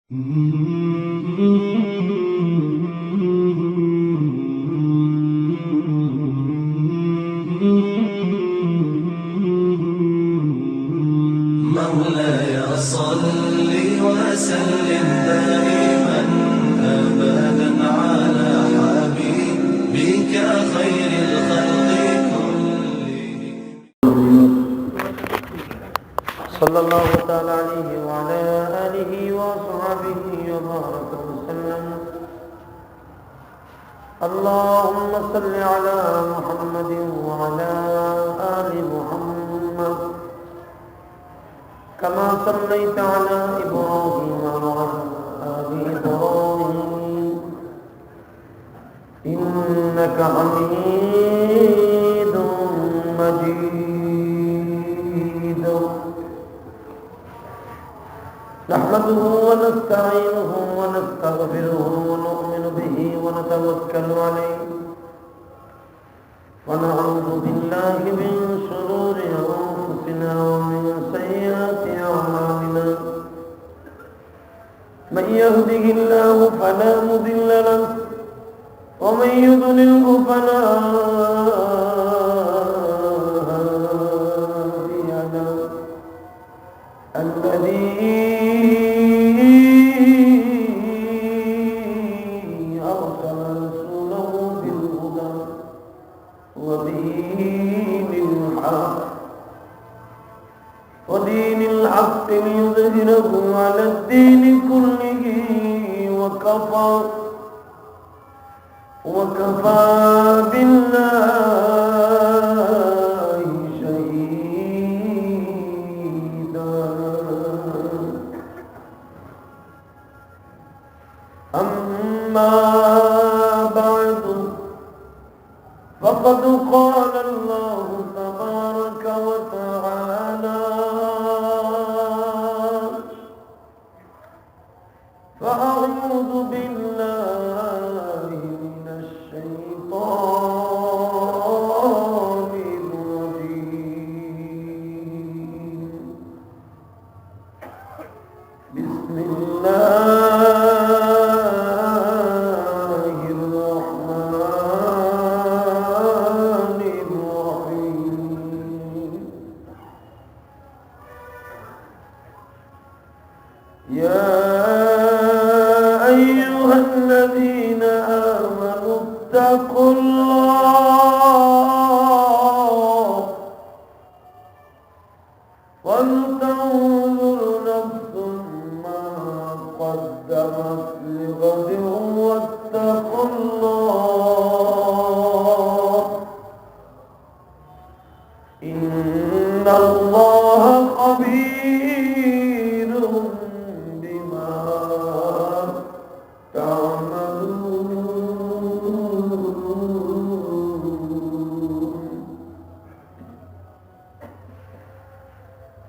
مولاي صل وسلم دائما أبدا على حبيبك خير الخلق كلهم صلى الله تعالى عليه وعلى آله وصحبه وبارك وسلم. اللهم صل على محمد وعلى آل محمد كما صليت على إبراهيم وعلى آل إبراهيم إنك حميد مجيد. نحمده ونستعينه ونستغفره ونؤمن به ونتوكل عليه ونعوذ بالله من شرور أنفسنا ومن سيئات أعمالنا. من يهده الله فلا مضل له ومن يضلله فلا هادي له. الذي أرسل رسوله بالهدى ودين الحق ليظهره على الدين كله وكفى بالله شهيدا. أما بعد فقد قال الله تبارك وتعالى: فأعوذ بالله من الشيطان الرجيم. بسم الله الرحمن الرحيم. يا أيها الذين آمنوا اتقوا الله ولتنظر نفس ما قدمت لغد واتقوا الله إن الله خبير بما تعملون.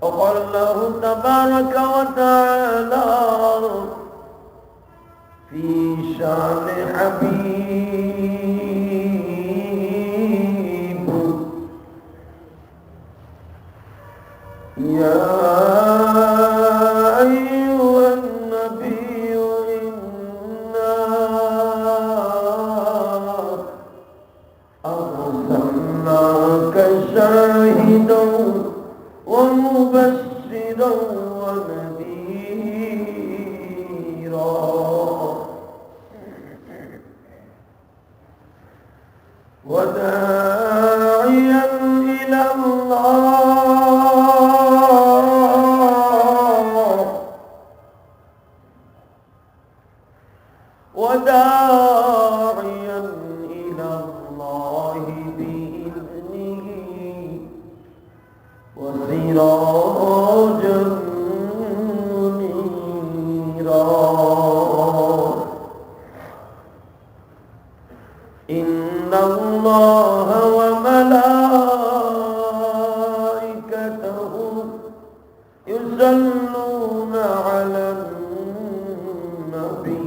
وقال الله تبارك وتعالى في شان حبيب: يا أيها النبي إنا أرسلناك شاهدا ومبشرا ونذيرا وداعيا إلى الله بإذنه وسراجا منيرا. إن الله وملائكته يصلون على النبي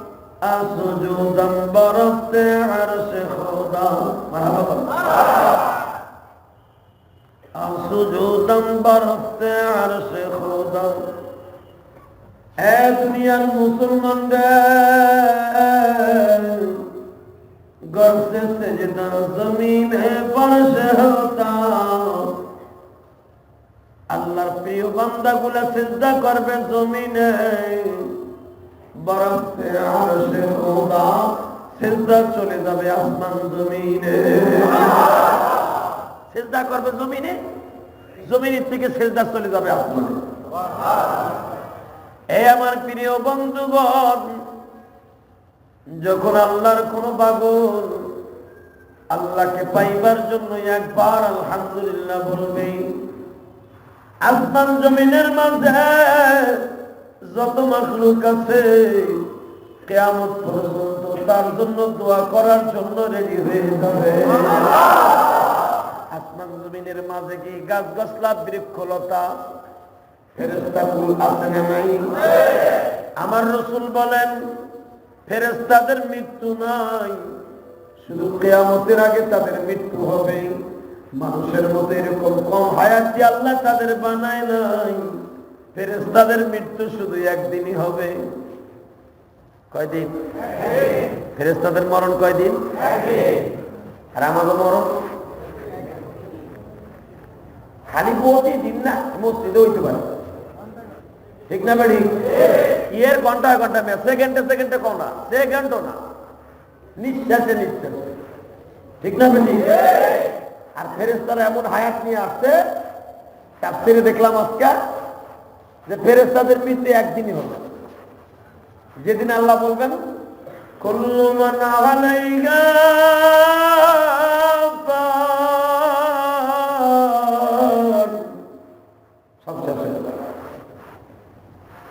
আসুজুদাম বরফতে আরশে খোদা মারহাবা আসুজুদাম বরফতে আরশে খোদা এ দুনিয়ার মুসলমানদের घर से सजदा जमीन है फर्श होता আল্লাহর প্রিয় বান্দাগুলো সিজদা করবে জমিনে বরফ সে আরশে খোদা সিজদা চলে যাবে আসমান জমিনে সিজদা করবে জমিনে জমিনের থেকে সিজদা চলে যাবে আসমানে এই আমার প্রিয় বন্ধুগণ যখন আল্লাহর কোন পাগল আল্লাহকে পাইবার জন্য একবার আলহামদুলিল্লাহ বলবে আসমান জমিনের মাঝে যত মাখলুক আছে কিয়ামত পর্যন্ত তার জন্য দোয়া করার জন্য রেডি হয়ে যাবে আসমান জমিনের মাঝে কি গাছ গাছলা বৃক্ষলতা ফেরেশতাকুল আছে না নাই আমার রাসূল বলেন ফেরেশতাদের মৃত্যু নাই শুধু কিয়ামতের আগে তাদের মৃত্যু হবে মানুষের মতো এরকম কম হায়াতি আল্লাহ তাদের বানায় নাই ফেরেশতাদের মৃত্যু শুধু একদিনই হবে কয়দিন ফেরেশতাদের মরণ কয়দিন আর আমাদের মরণ খালি প্রতিদিন না মসজিদে হইতে পারে ঠিক না বাড়ি ইয়ের ঘন্টা ঘন্টা সেকেন্ডে সেকেন্ডে কো না সেকেন্ডও না নিঃশ্বাসে নিঃশ্বাসে ঠিক না বাড়ি আর ফেরেশতারা এমন হায়াত নিয়ে আসছে তাফসীরে দেখলাম আজকে যে ফেরেশতাদের মৃত্যু একদিনই হবে যেদিন আল্লাহ বলবেন কুল্লু মান আলাইহা ফান সব শেষ হয়ে যাবে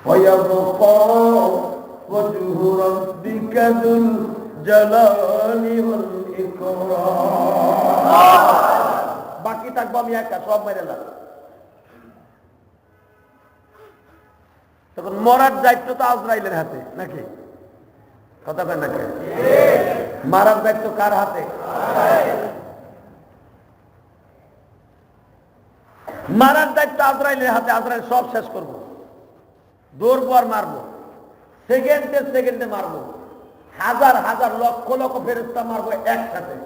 ويبقى وجه ربك ذو الجلال والإكرام বাকি থাকবো আমি একা সব মেরে না তখন মরার দায়িত্ব তো আজরাইলের হাতে নাকি কথা বলেন নাকি মারার দায়িত্ব কার হাতে মারার দায়িত্ব আজরাইলের হাতে আজরাইল সব শেষ করবো দৌড়বো আর মারবো সেকেন্ডে সেকেন্ডে মারবো হাজার হাজার লক্ষ লক্ষ ফেরেশতা মারবো একসাথে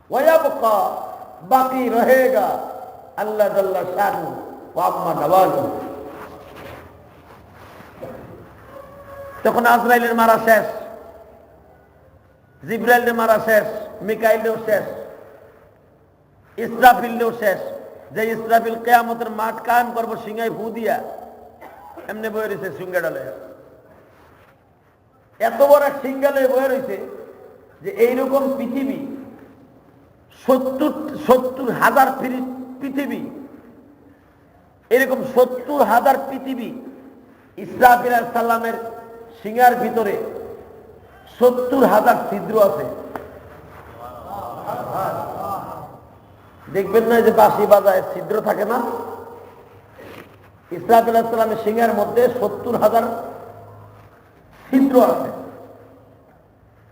ওয়ায়াবকা বাকি রহেগা আল্লাহ জাল্লা শানু ওয়া আম্মা নওয়াজু তখন আজরাইলের মারা শেষ জিবরাইলের মারা শেষ মিকাইলেও শেষ ইসরাফিলেও শেষ যে ইসরাফিল কিয়ামতের মাঠ কায়েম করবো সিংহায় ফু দিয়া এমনি বয়ে রয়েছে সিংহাডালে এত বড় সিংহালে বয়ে রয়েছে যে এইরকম পৃথিবী ৭০,০০০ পৃথিবী এরকম ৭০,০০০ পৃথিবী ইসরাফিল আলাইহিস সালামের সিংহার ভিতরে ৭০,০০০ ছিদ্র আছে দেখবেন না যে বাঁশি বাজায় ছিদ্র থাকে না ইসরাফিল আলাইহিস সালামের সিংহের মধ্যে ৭০,০০০ ছিদ্র আছে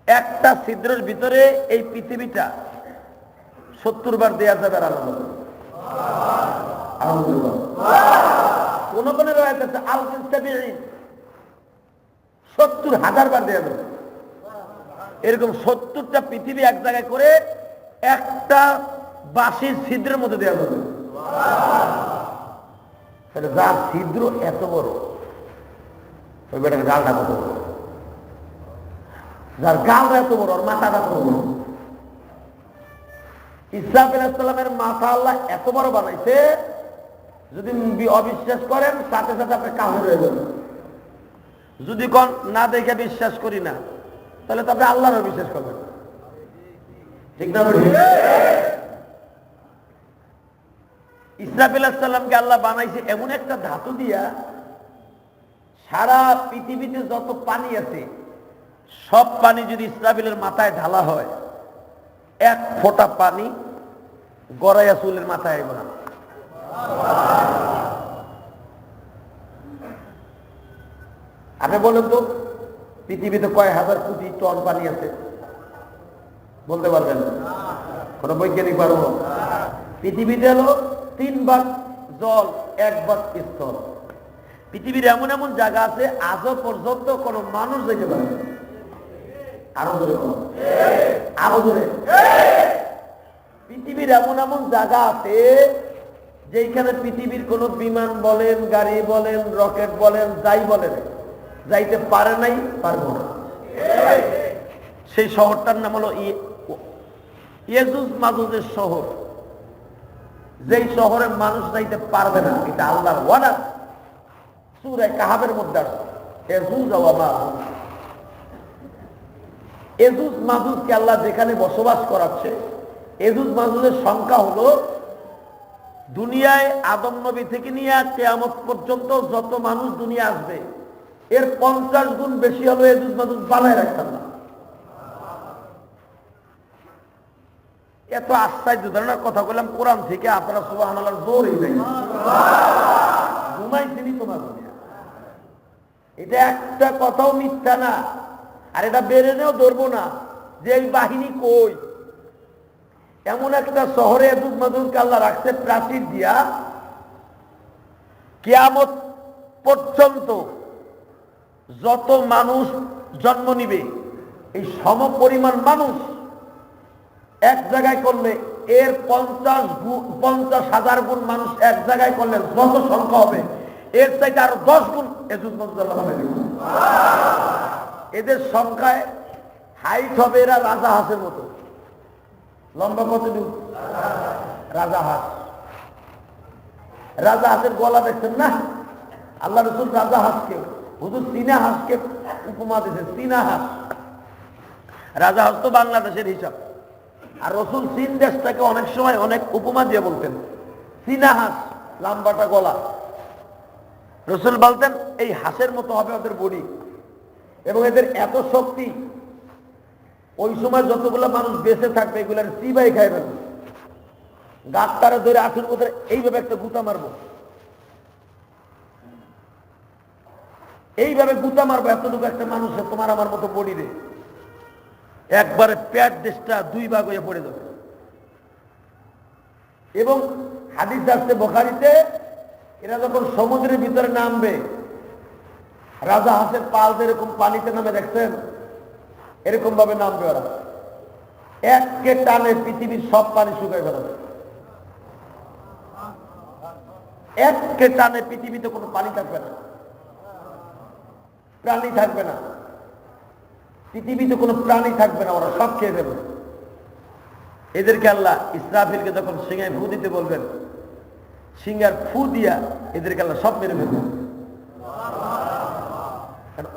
একটা ছিদ্রের ভিতরে এই পৃথিবীটা ৭০ বার দেয়া যাবে আর আলহামদুলিল্লাহ কোন কোন রয়েছে ৭০,০০০ বার দেয়া যাবে এরকম ৭০টা পৃথিবী এক জায়গায় করে একটা বাঁশির ছিদ্রের মধ্যে দেওয়া যাবে তাহলে যার ছিদ্র এত বড় ওই বেটার গালটা কত বড় যার গালটা এত বড় ওর মাথাটা কত বড় ইসরাফিল আলাইহিস সালামের মাথা আল্লাহ এত বড় বানাইছে যদি অবিশ্বাস করেন সাথে সাথে আপনি কাফের হয়ে যাবেন যদি কোন না দেখে বিশ্বাস করি না তাহলে তো আপনি আল্লাহরও বিশ্বাস করবেন ঠিক না ইসরাফিল আলাইহিস সালামকে আল্লাহ বানাইছে এমন একটা ধাতু দিয়া সারা পৃথিবীতে যত পানি আছে সব পানি যদি ইসরাফিলের মাথায় ঢালা হয় এক ফোঁটা পানি গড়াইয়া চুলের মাথায় আইব না আপনি বলেন তো পৃথিবীতে কয় হাজার কোটি টন পানি আছে বলতে পারবেন? কোন বৈজ্ঞানিক পারবো? পৃথিবীতে হলো 3 ভাগ জল, 1 ভাগ স্থল। পৃথিবীর এমন এমন জায়গা আছে আজও পর্যন্ত কোনো মানুষ যেতে পারে না। আরো জোরে বলো, আরো জোরে। পৃথিবীর এমন এমন জায়গা আছে যেখানে পৃথিবীর কোনো বিমান বলেন, গাড়ি বলেন, রকেট বলেন, যাই বলেন, যাইতে পারে নাই, পারবো না। সেই শহরটার নাম হলো ইয়াজুজ মাজুজের শহর। যেই শহরে মানুষ যাইতে পারবে না, এটা আল্লাহর ওয়াদা। সূরা কাহাবের মধ্যে আছে ইয়াজুজ ওয়া মাজুজ। ইয়াজুজ মাজুজকে আল্লাহ যেখানে বসবাস করাচ্ছে, ইয়াজুজ মাজুজের সংখ্যা হলো দুনিয়ায় আদম নবী থেকে নিয়ে কিয়ামত পর্যন্ত যত মানুষ দুনিয়া আসবে এর 50 গুণ বেশি হলো ইয়াজুজ মাজুজ বানায় রাখতাম না। এত আশ্চর্য ধরনের কথা বললাম কোরআন থেকে, আপনারা সুবহানাল্লাহ জোরই নাই। ঘুমাইছিনি তোমার দুনিয়া, এটা একটা কথাও মিথ্যা না। আর এটা বেরেনেও ধরবো না যে এই বাহিনী কই। এমন একটা শহরে ইয়াজুজ মাজুজকে আল্লাহ রাখছে প্রাচীর দিয়া, কিয়ামত পর্যন্ত যত মানুষ জন্ম নিবে এই সমপরিমাণ মানুষ এক জায়গায় করলে এর 50,000 গুণ মানুষ এক জায়গায় করলে যত সংখ্যা হবে এর চাইতে আরো 10 গুণ ইয়াজুজ মাজুজ আল্লাহ বানাবে। এদের সংখ্যায় হাইট হবে এরা রাজা হাঁসের মতো। লম্বা কতটুকু? রাজা হাঁস। রাজা হাঁসের গলা দেখছেন না? আল্লাহ রাসূল রাজা হাঁসকে, হুজুর চীনা হাঁসকে উপমা দিয়েছেন, চীনা হাঁস। রাজা হাঁস তো বাংলাদেশের হিসাব, আর রাসূল চীন দেশটাকে অনেক সময় অনেক উপমা দিয়ে বলতেন। চীনা হাঁস, লম্বাটা গলা। রাসূল বলতেন এই হাঁসের মতো হবে ওদের বডি, এবং এদের এত শক্তি, ওই সময় যতগুলো মানুষ বেঁচে থাকবে এগুলার চিবাই খাই ফেলবে। গাছটারে ধরে আঠুর মধ্যে এইভাবে একটা গুতা মারবো, এইভাবে গুতা মারবো, এতটুকু একটা মানুষের তোমার আমার মতো বডি রে একবারে পেট দেশটা 2 ভাগ হয়ে পড়ে যাবে। এবং হাদিস আসছে বুখারীতে, এরা যখন সমুদ্রের ভিতরে নামবে, রাজা হাঁসের পাল যেরকম পানিতে নামে দেখছেন এরকম ভাবে নামবে ওরা। এককে টানে পৃথিবীর সব পানি শুকায় ফেলাবে। এককে টানে পৃথিবীতে কোনো পানি থাকবে না, প্রাণী থাকবে না, পৃথিবীতে কোনো প্রাণী থাকবে না, ওরা সব খেয়ে দেবে। এদেরকে আল্লাহ ইসরাফিলকে যখন সিংহায় ফু দিতে বলবেন, সিংহার ফু দিয়া এদেরকে আল্লাহ সব মেরে ফেলবে।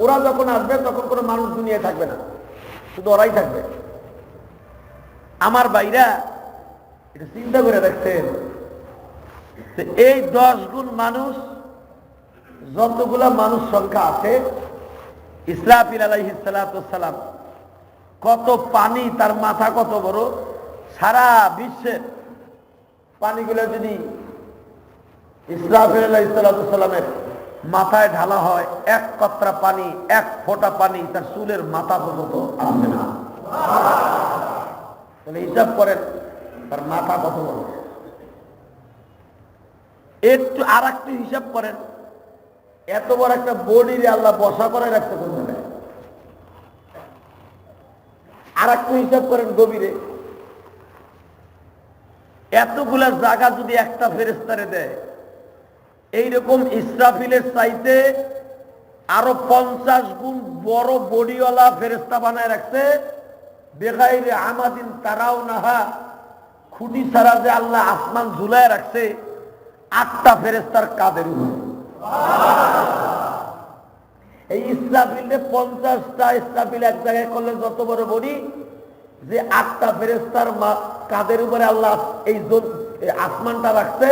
ওরা যখন আসবে তখন কোনো মানুষ দুনিয়ায় থাকবে না, শুধু ওরাই থাকবে। আমার ভাইরা এটা চিন্তা করে দেখছেন, এই 10 গুণ মানুষ, যতগুলা মানুষ সংখ্যা আছে, ইসরাফিল আলাইহিস সালাতু ওয়াস সালাম কত পানি, তার মাথা কত বড়, সারা বিশ্বের পানিগুলো যদি ইসরাফিল আলাইহিস সালাতু ওয়াস সালামের মাথায় ঢালা হয়, 1 কতরা পানি, 1 ফোঁটা পানি তার চুলের মাথা পর্যন্ত আসবে না। তাহলে হিসাব করেন তার মাথা কত বড়। একটু আর একটু হিসাব করেন, এত বড় একটা বডির আল্লাহ বসা করে রাখতে পারবে। আর একটু হিসাব করেন গভীরে, এতগুলা জায়গা যদি একটা ফেরেশতারে দেয়, এইরকম ইসরাফিলের চাইতে আরো 50 গুণ বড় বডিওয়ালা ফেরেশতা বানায় রাখছে। বেগাইরে আমাদিন তারাও নাহা, খুঁটি ছাড়া যে আল্লাহ আসমান ঝুলায় রাখছে 8টা ফেরেশতার কাদের উপর। এই ইসরাফিলে 50টা ইসরাফিল এক জায়গায় করলে যত বড় বডি, যে 8টা ফেরেশতার কাদের উপরে আল্লাহ এই আসমানটা রাখছে।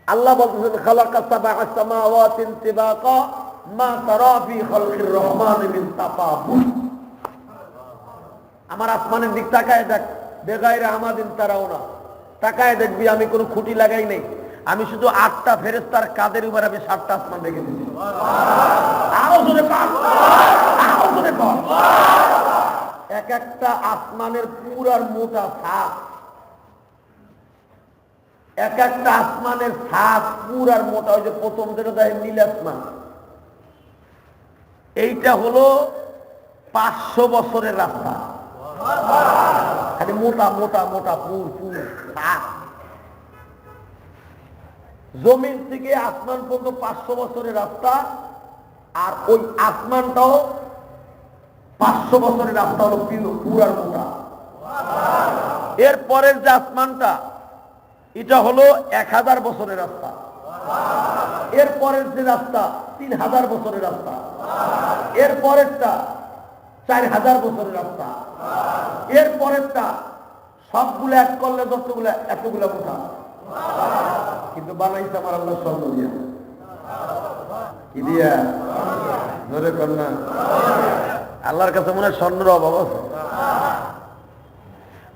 আল্লাহ বলতেছেন খালাকা সাবআ সামাওয়াতিন তিবাকা মা তারা ফি খালকির রহমান মিন তাফাবুত। আমার আসমানের দিক তাকায় দেখ, বেগাইরে আমাদিন তারাও না, তাকায় দেখবি আমি কোনো খুঁটি লাগাই নাই, আমি শুধু 8টা ফেরেশতার কাদের উপর আমি 7টা আসমান রেখে দিয়েছি। আরো জোরে এক একটা আসমানের পুরার মোটা ছাপ, এক একটা আসমানের ছাপ পুরার মোটা। ওই যে প্রথম যেটা দেয় নীল আসমান, এইটা হলো 500 বছরের রাস্তা। খালি মোটা মোটা মোটা পুর পুর ছাপ। জমিন থেকে আসমান পর্যন্ত 500 বছরের রাস্তা, আর ওই আসমানটাও 500 বছরের রাস্তা হলো পুরার মোটা। এর পরের যে আসমানটা এটা হলো 1000 বছরের রাস্তা। এর পরের যে রাস্তা 3000 বছরের রাস্তা। এর পরেরটা 4000 বছরের রাস্তা। এর পরেরটা সবগুলো এক করলে যতগুলো এতগুলো মোটা। কিন্তু বানাইছে আমার আল্লাহ স্বর্ণ দিয়া। কি দিয়া? ধরে কন্যা আল্লাহর কাছে মনে হয় স্বর্ণের অভাব আছে।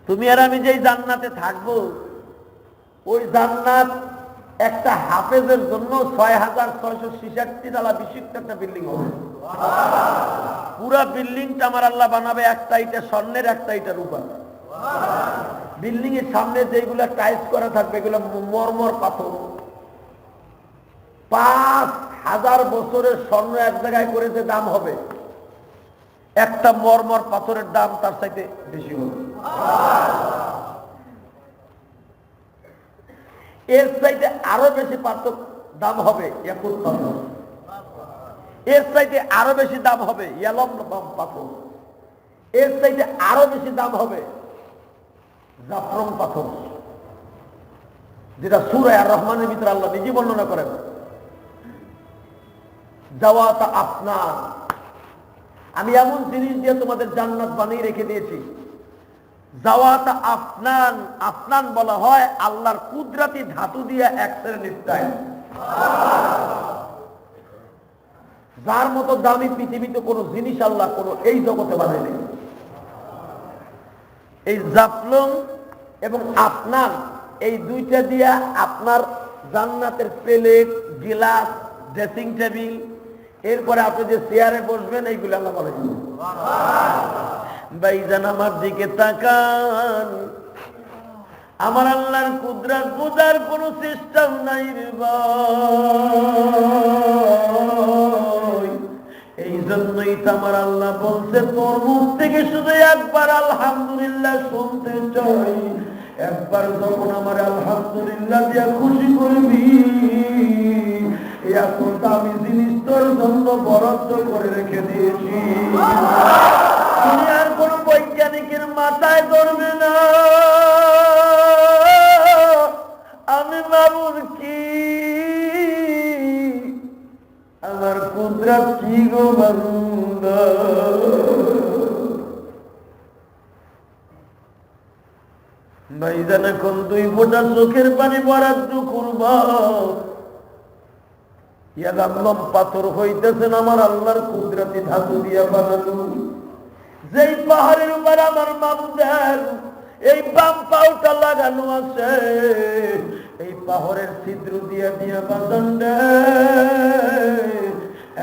তুমি আর আমি যেই জান্নাতে থাকবো, ওই জান্নাত একটা হাফেজের জন্য 6666 তলা বিশিষ্ট একটা বিল্ডিং হবে। পুরা বিল্ডিংটা আমার আল্লাহ বানাবে একটা ইটা স্বর্ণের, একটা ইটা রূপা। বিল্ডিং এর সামনে যেগুলো টাইলস করা থাকবে এগুলো মরমর পাথর। 5000 বছরের স্বর্ণ এক জায়গায় করে যে দাম হবে, একটা মরমর পাথরের দাম তার চাইতে বেশি হবে। এর চাইতে আরো বেশি পার্থক্য দাম হবে ইয়াকুত পাথর। এর চাইতে আরো বেশি দাম হবে ইয়ালম পাথর। এর চাইতে আরো বেশি দাম হবে জাফরং পাথর, যেটা সূরা আর রহমানের ভিতরে আল্লাহ নিজে বর্ণনা করেন। জাওয়াতা আফনান, আমি এমন জিনিস দিয়ে তোমাদের জান্নাত বানিয়ে রেখে দিয়েছি। জাওয়াতা আফনান, আফনান বলা হয় আল্লাহর কুদরতি ধাতু দিয়ে এক শ্রেণীর টাইল, যার মতো দামি পৃথিবীতে কোনো জিনিস আল্লাহ কোনো এই জগতে বানায়নি। এই জাফলং এবং আফনান এই দুইটা দিয়া আপনার জান্নাতের প্লেট, গিলাস, ড্রেসিং টেবিল, এরপরে আপনি যে চেয়ারে বসবেন এইগুলো আল্লাহ বলে। ভাইজান আমার দিকে তাকান, আমার আল্লাহর কুদরত বোঝার কোন সিস্টেম নাই রে ভাই। এই জন্যই তো আমার আল্লাহ বলছে তোর মুখ থেকে শুধু একবার আলহামদুলিল্লাহ শুনতে চাই। একবার যখন আমার আলহামদুলিল্লাহ দিয়া খুশি করবি, এখন তো আমি জিনিস তোর জন্য বরাদ্দ করে রেখে দিয়েছি। দুনিয়ার কোন বৈজ্ঞানিকের মাথায় ধরবে না আমি বাবুর কি, আমার কুদরত কি গো বান্দা। ভাইজান এখন 2 ফোঁটা চোখের পানি বরাদ্দ করবা। ইয়ালাম পাথর হইতেছেন আমার আল্লাহর কুদরতি ধাতু দিয়া বানানো। যেই পাহাড়ের উপর আমার মাবুদের এই বাম পাউটা লাগানো আছে, এই পাহাড়ের ছিদ্র দিয়া দিয়া বাঁধান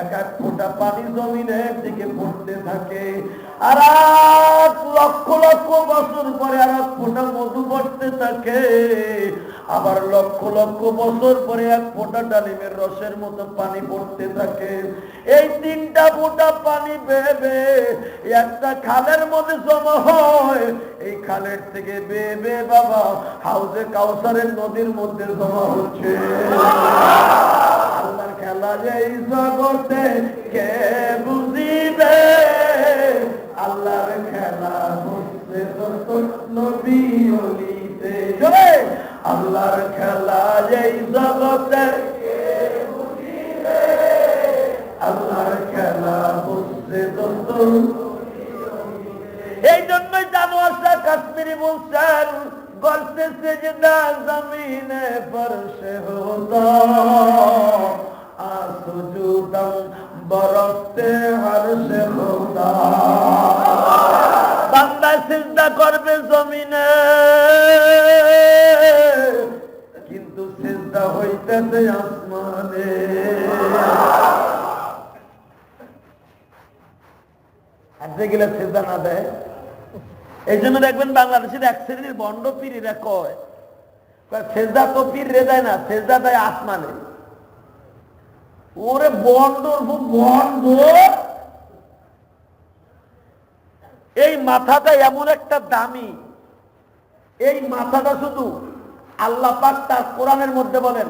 এক এক ফোঁটা পানি জমিনের দিকে পড়তে থাকে। আর লক্ষ লক্ষ বছর পরে আর এক ফোঁটা মধু পড়তে থাকে। আবার লক্ষ লক্ষ বছর পরে এক ফোঁটা ডালিমের রসের মতো পানি পড়তে থাকে। এই 3টা ফোঁটা পানি বেবে একটা খালের মধ্যে জমা হয়। এই খালের থেকে বেবে বাবা হাউজে কাউসারের নদীর মধ্যে জমা হচ্ছে। আল্লাহর খেলা এই জগতে কে বুঝিবে, আল্লাহর খেলা বুঝতে যত নবী ওলিতে। আল্লাহর খেলা এই জগতে কে বুঝিবে, আল্লাহর খেলা বুঝতে যত। এই জন্যই জানোয়ার শাহ কাশ্মীরি বলছেন গলতে সেজদা জমিনে ফরশে হোতা আসুজুদম বরকতে হরশে হোতা। বান্দা সিজদা করবে জমিনে, কিন্তু সিজদা হইতেছে আসমানে। আর যেগুলো সিজদা না দেয় এই জন্য দেখবেন বাংলাদেশের এক শ্রেণীর বন্ড পীরেরা কয় সেজদা তো পীর রে দেয় না, সেজদা দেয় আসমানে। ওরে বন্ড বন্ড, এই মাথাটা এমন একটা দামি, এই মাথাটা শুধু আল্লাহ পাক তার কোরআনের মধ্যে বলেন,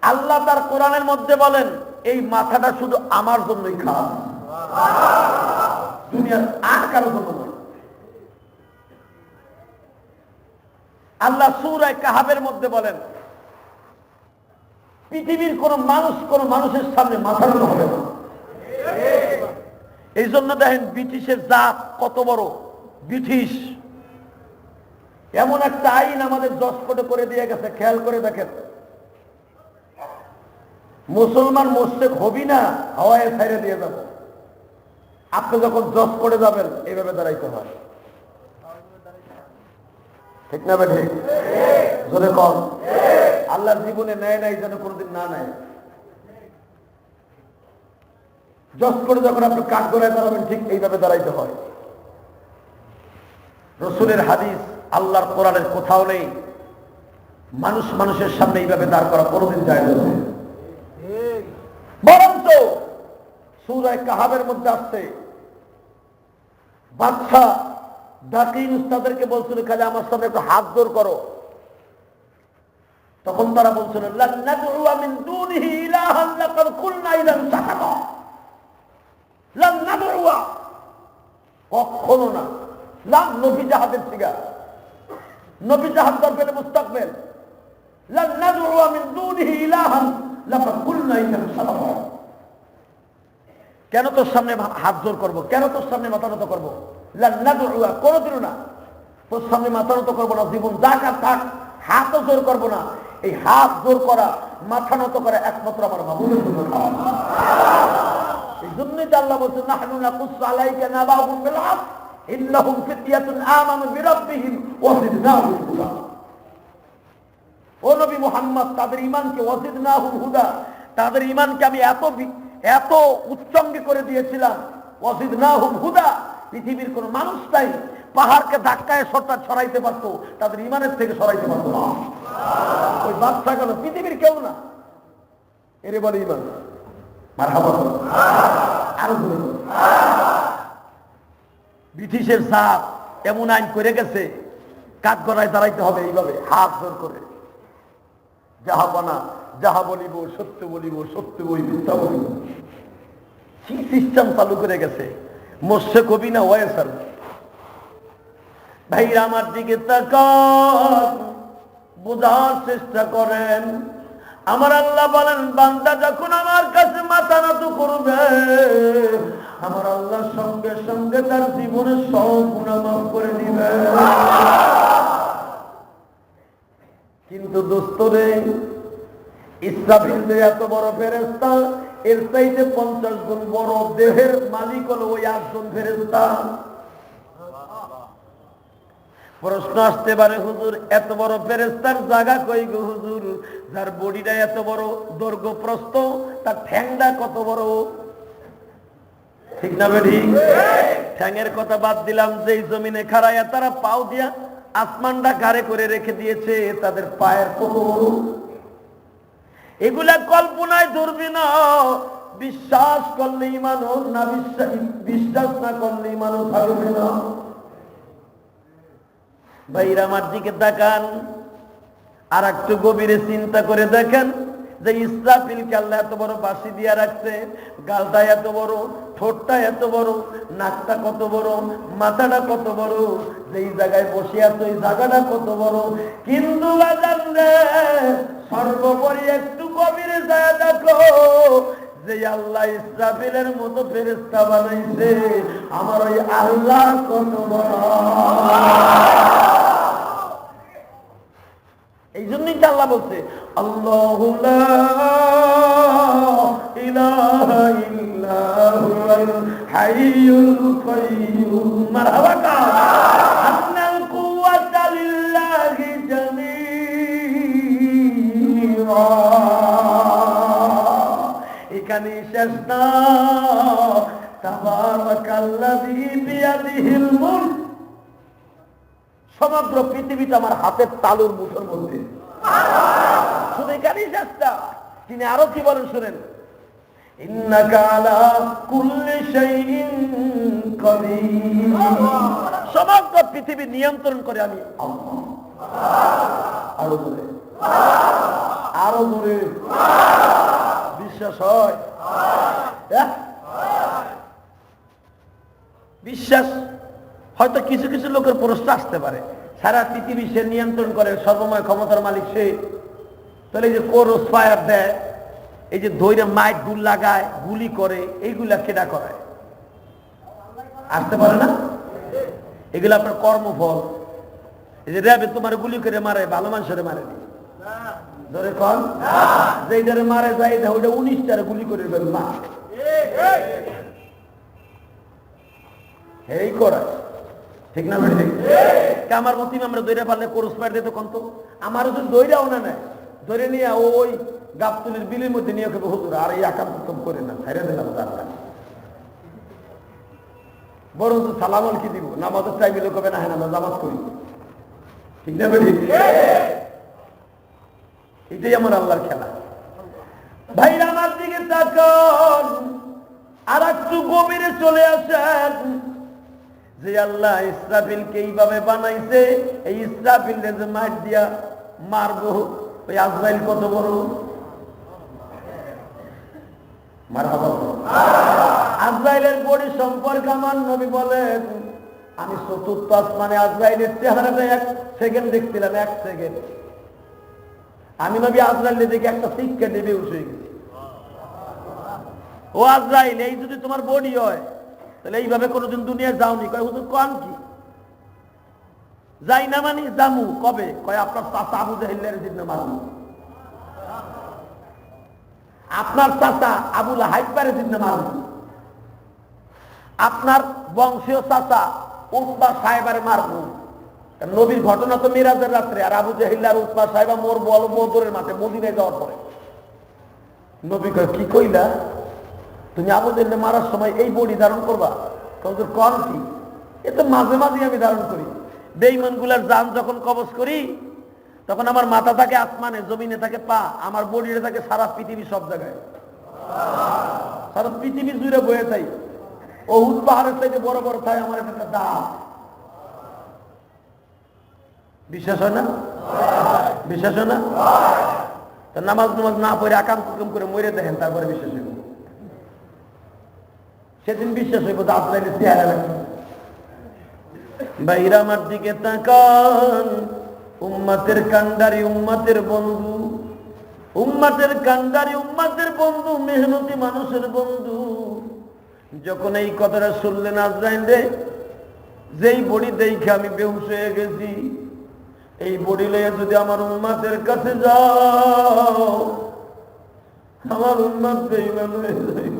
আল্লাহ তার কোরআনের মধ্যে বলেন এই মাথাটা শুধু আমার জন্যই খারাপ, দুনিয়ার আর কারো জন্য নয়। আল্লাহ সূরা কাহাবের মধ্যে বলেন পৃথিবীর কোন মানুষের সামনে মাথা নত হবে না। এই জন্য দেখেন ব্রিটিশের জাত কত বড়, ব্রিটিশ এমন একটা আইন আমাদের জজকোর্টে করে দিয়ে গেছে, খেয়াল করে দেখেন, মুসলমান মোশরেক হবি না, হাওয়ায় ছাইড়ে দিয়ে যাব। আপনি যখন জজ করে যাবেন এইভাবে দাঁড়াইতে হয়, ঠিক না ভাই? ঠিক জোরে কম। আল্লাহর জীবনে নেয় নাই যেন কোনোদিন না নেয়। জজ করে যখন আপনি কাঠ গড়ায় দাঁড়াবেন ঠিক এইভাবে দাঁড়াইতে হয়। রসুলের হাদিস, আল্লাহর কোরআনের কোথাও নেই মানুষের সামনে এইভাবে দাঁড় করা কোনোদিন যায় না। বরঞ্চ সূরা কাহাবের মধ্যে আসছে বাদশা দাকিন উস্তাদেরকে বলছিল খালি আমার সামনে একটু হাত জোর করো, তখন তারা বলছিল লান নাদউ মিন দুনিহি ইলাহান লাকাদ কুলনা ইদান সাকাতা, লান নাদউ, কখনো না। লান নবী জাহাদের ঠিকা, নবী জাহাদ দরকারে মুস্তাকবিল, লান নাদউ মিন দুনিহি ইলাহান লাকাদ কুলনা ইদান সাকাতা। কেন তোর সামনে হাত জোর করবো, কেন তোর সামনে মাথা নত করবো? লান নাদউ, কোনোদিন না তোর সামনে মাথা নত করবো না, জীবন যাক আর থাক, হাতও জোর করবো না। এই হাত জোর করা, মাথা নত করা একমাত্র আমার মাহবুবের জন্য খাওয়া। এই জন্যই তো আল্লাহ বলছেন নাহনু নাকুসসু আলাইকা নাবাহুম বিল হক ইন্নাহুম ফিতয়াতুন আমানু বিরাব্বিহিম ওয়া জিদনাহুম হুদা। ও নবী মুহাম্মদ, তাদের ঈমানকে ওয়া জিদনাহুম হুদা, তাদের ঈমানকে আমি এত উচ্চঙ্গে করে দিয়েছিলাম। ওয়া জিদনাহুম হুদা, পৃথিবীর কোন মানুষ নাই পাহাড়কে ধাক্কায় সরকার ছড়াইতে পারতো, তাদের ঈমানের থেকে সরাইতে পারতো না। ওই বাদশা গেল, পৃথিবীর কেউ না, এরে বলে ঈমান। মারহাবা। আরো ব্রিটিশের জাত এমন আইন করে গেছে কাঠ গড়ায় দাঁড়াইতে হবে এইভাবে হাত জোর করে, যাহা বানা যাহা বলিব সত্য বলিব, সত্য বই মিথ্যা বলিব। কি সিস্টেম চালু করে গেছে, মোশরেক হবি না ওয়াইসাল। ভাইরা আমার দিকে তাকান, বোঝার চেষ্টা করেন। আমার আল্লাহ বলেন বান্দা যখন আমার কাছে মাথা নত করবে, আমার আল্লাহ সঙ্গে সঙ্গে তার জীবনের সব গুনাহ মাফ করে দিবে। কিন্তু দোস্ত রে, ইসরাফিল যে এত বড় ফেরেশতা, এর চাইতে 50 গুণ বড় দেহের মালিক হলো ওই একজন ফেরেশতা। প্রশ্ন আসতে পারে হুজুর এত বড় ফেরেশতার জায়গা কই গো হুজুর? যার বডিটা এত বড়, দৈর্ঘ্য প্রস্থ, তার ঠ্যাংটা কত বড়, ঠিক না বেঠিক? ঠ্যাংয়ের কথা বাদ দিলাম, যেই জমিনে খাড়াইয়া তারা পাও দিয়া আসমানটা ঘাড়ে করে রেখে দিয়েছে, তাদের পায়ের কত বড়, এগুলা কল্পনায় ধরবি না। বিশ্বাস করলে ঈমান হোক না, বিশ্বাস না করলে ঈমান থাকবে না। ভাইরা আমার দিকে তাকান, আর একটু গভীরে চিন্তা করে দেখেন যে ইসরাফিলকে আল্লাহ এত বড় বাঁশি দিয়া রাখছে, গালটা এত বড়, ঠোঁটটা এত বড়, নাকটা কত বড়, মাথাটা কত বড়, যেই জায়গায় বসে আছে ওই জায়গাটা কত বড়। কিন্তু সর্বোপরি একটু গভীরে যায় দেখো যে আল্লাহ ইসরাফিলের মতো ফেরেশতা বানাইছে, আমার ওই আল্লাহ কত বড়। এই জন্যই তো আল্লাহ বলছে আল্লাহু লা ইলাহা ইল্লা হুয়াল হাইয়ুল কাইয়্যুম। মারহাবা। আন্নাল কুওয়াতা লিল্লাহি জামিআ। এখানে শেষ না, তাবারাকাল্লাযী বিয়াদিহিল মুলক, সমগ্র পৃথিবীটা আমার হাতের তালুর মুঠোর মধ্যে। শুধু এখানেই চেষ্টা। তিনি আরো কি বলেন শুনেন, ইন্নাকা আলা কুল্লি শাইইন কাদির, সমগ্র পৃথিবী নিয়ন্ত্রণ করে আমি আল্লাহ। আরো জোরে, আরো জোরে, বিশ্বাস হয়? বিশ্বাস হয়তো কিছু কিছু লোকের প্রশ্ন আসতে পারে, সারা পৃথিবী সে নিয়ন্ত্রণ করে, সর্বময় ক্ষমতার মালিক সে, তাহলে এই যে ক্রস ফায়ার দেয়, এই যে ধৈর্য মাইট গুল লাগায়, গুলি করে, এইগুলা কেডা করায়? আসতে পারে না? এগুলো আপনার কর্মফল। এই যে র্যাবে তোমার গুলি করে মারে, ভালো মানুষের মারে ধরে কন, যেটারে মারে যায় ওইটা 19টারে গুলি করে না, এই করায়, ঠিক না? আমার মতো আমরা দৈরা পারলে কোরস পার দিতে কন্ত, আমারও যদি দৈরাও না নেয়, ধরে নিয়ে ওই গাবতুলির বিলের মধ্যে নিয়ে খেবে হুজুর, আর এই আকাম করে না, ছেড়ে দিলাম দরকার, বরং তো সালামল কি দিব, নামাজের টাইমে লোক হবে না, হ্যাঁ আমরা নামাজ করি, ঠিক না? এটাই আমার আল্লাহর খেলা। ভাইরা আমার দিকে তাকান, আর একটু গভীরে চলে আসেন, যে আল্লাহ ইসরাফিলকে এইভাবে বানাইছে, এই ইসরাফিলের যে মার দিয়া মারবো, ওই আজরাইল কত বড়, মারহাবা। আজরাইলের বডি সম্পর্কে আমার নবী বলেন, আমি চতুর্থ আসমানে আজরাইলের চেহারাটা 1 সেকেন্ড দেখছিলাম, 1 সেকেন্ড। আমি নবী আজরাইল দেখে একটা শিক্ষা নেবে উঠে গেছি। ও আজরাইল, এই যদি তোমার বডি হয় তাহলে এইভাবে কোনোদিন দুনিয়া যাওনি? কয় হুজুর কোন কি যাই না, মানে জামু কবে? কয় আপনার চাচা আবু জাহেলের জিন্না মারবো, আপনার চাচা আবু লাহাইবের জিন্না মারবো, আপনার বংশীয় চাচা উতবা সাহেবের মারবো। নবীর ঘটনা তো মিরাজের রাত্রে, আর আবু জাহেল আর উতবা সাহেবা মরবো আলো বদরের মাঠে মদিনায় যাওয়ার পরে। নবী কয় কি কইলা? তুমি আবু জাহেল মারার সময় এই বডি ধারণ করবা? কন কি? এ তো মাঝে মাঝে আমি ধারণ করি। বেঈমান গুলার জান যখন কবজ করি, তখন আমার মাথা থাকে আসমানে, জমিনে থাকে পা, আমার বডিতে থাকে সারা পৃথিবী, সব জায়গায় সারা পৃথিবী জুড়ে বয়ে তাই। ওহুদ পাহাড়ের চাইতে বড় বড় তাই আমার একটা দাঁত। বিশ্বাস হয় না? বিশ্বাস হয় না? তো নামাজ না পড়ে আকাম কুকুম করে মরে দেখেন, তারপরে বিশ্বাস হইব। সেদিন বিশ্বাস হইব তো আপনার চেহারা লাগবে। বাইরা আমার দিকে তাকান, উম্মতের কান্ডারি, উম্মতের বন্ধু, উম্মতের কান্ডারি, উম্মতের বন্ধু, মেহনতি মানুষের বন্ধু। যখন এই কথাটা শুনলেন আজরাইল রে, যেই বডি দেখে আমি বেহুশ হয়ে গেছি, এই বডি লয়ে যদি আমার উম্মতের কাছে যাও, আমার উম্মত বেঈমান হয়ে যাইব।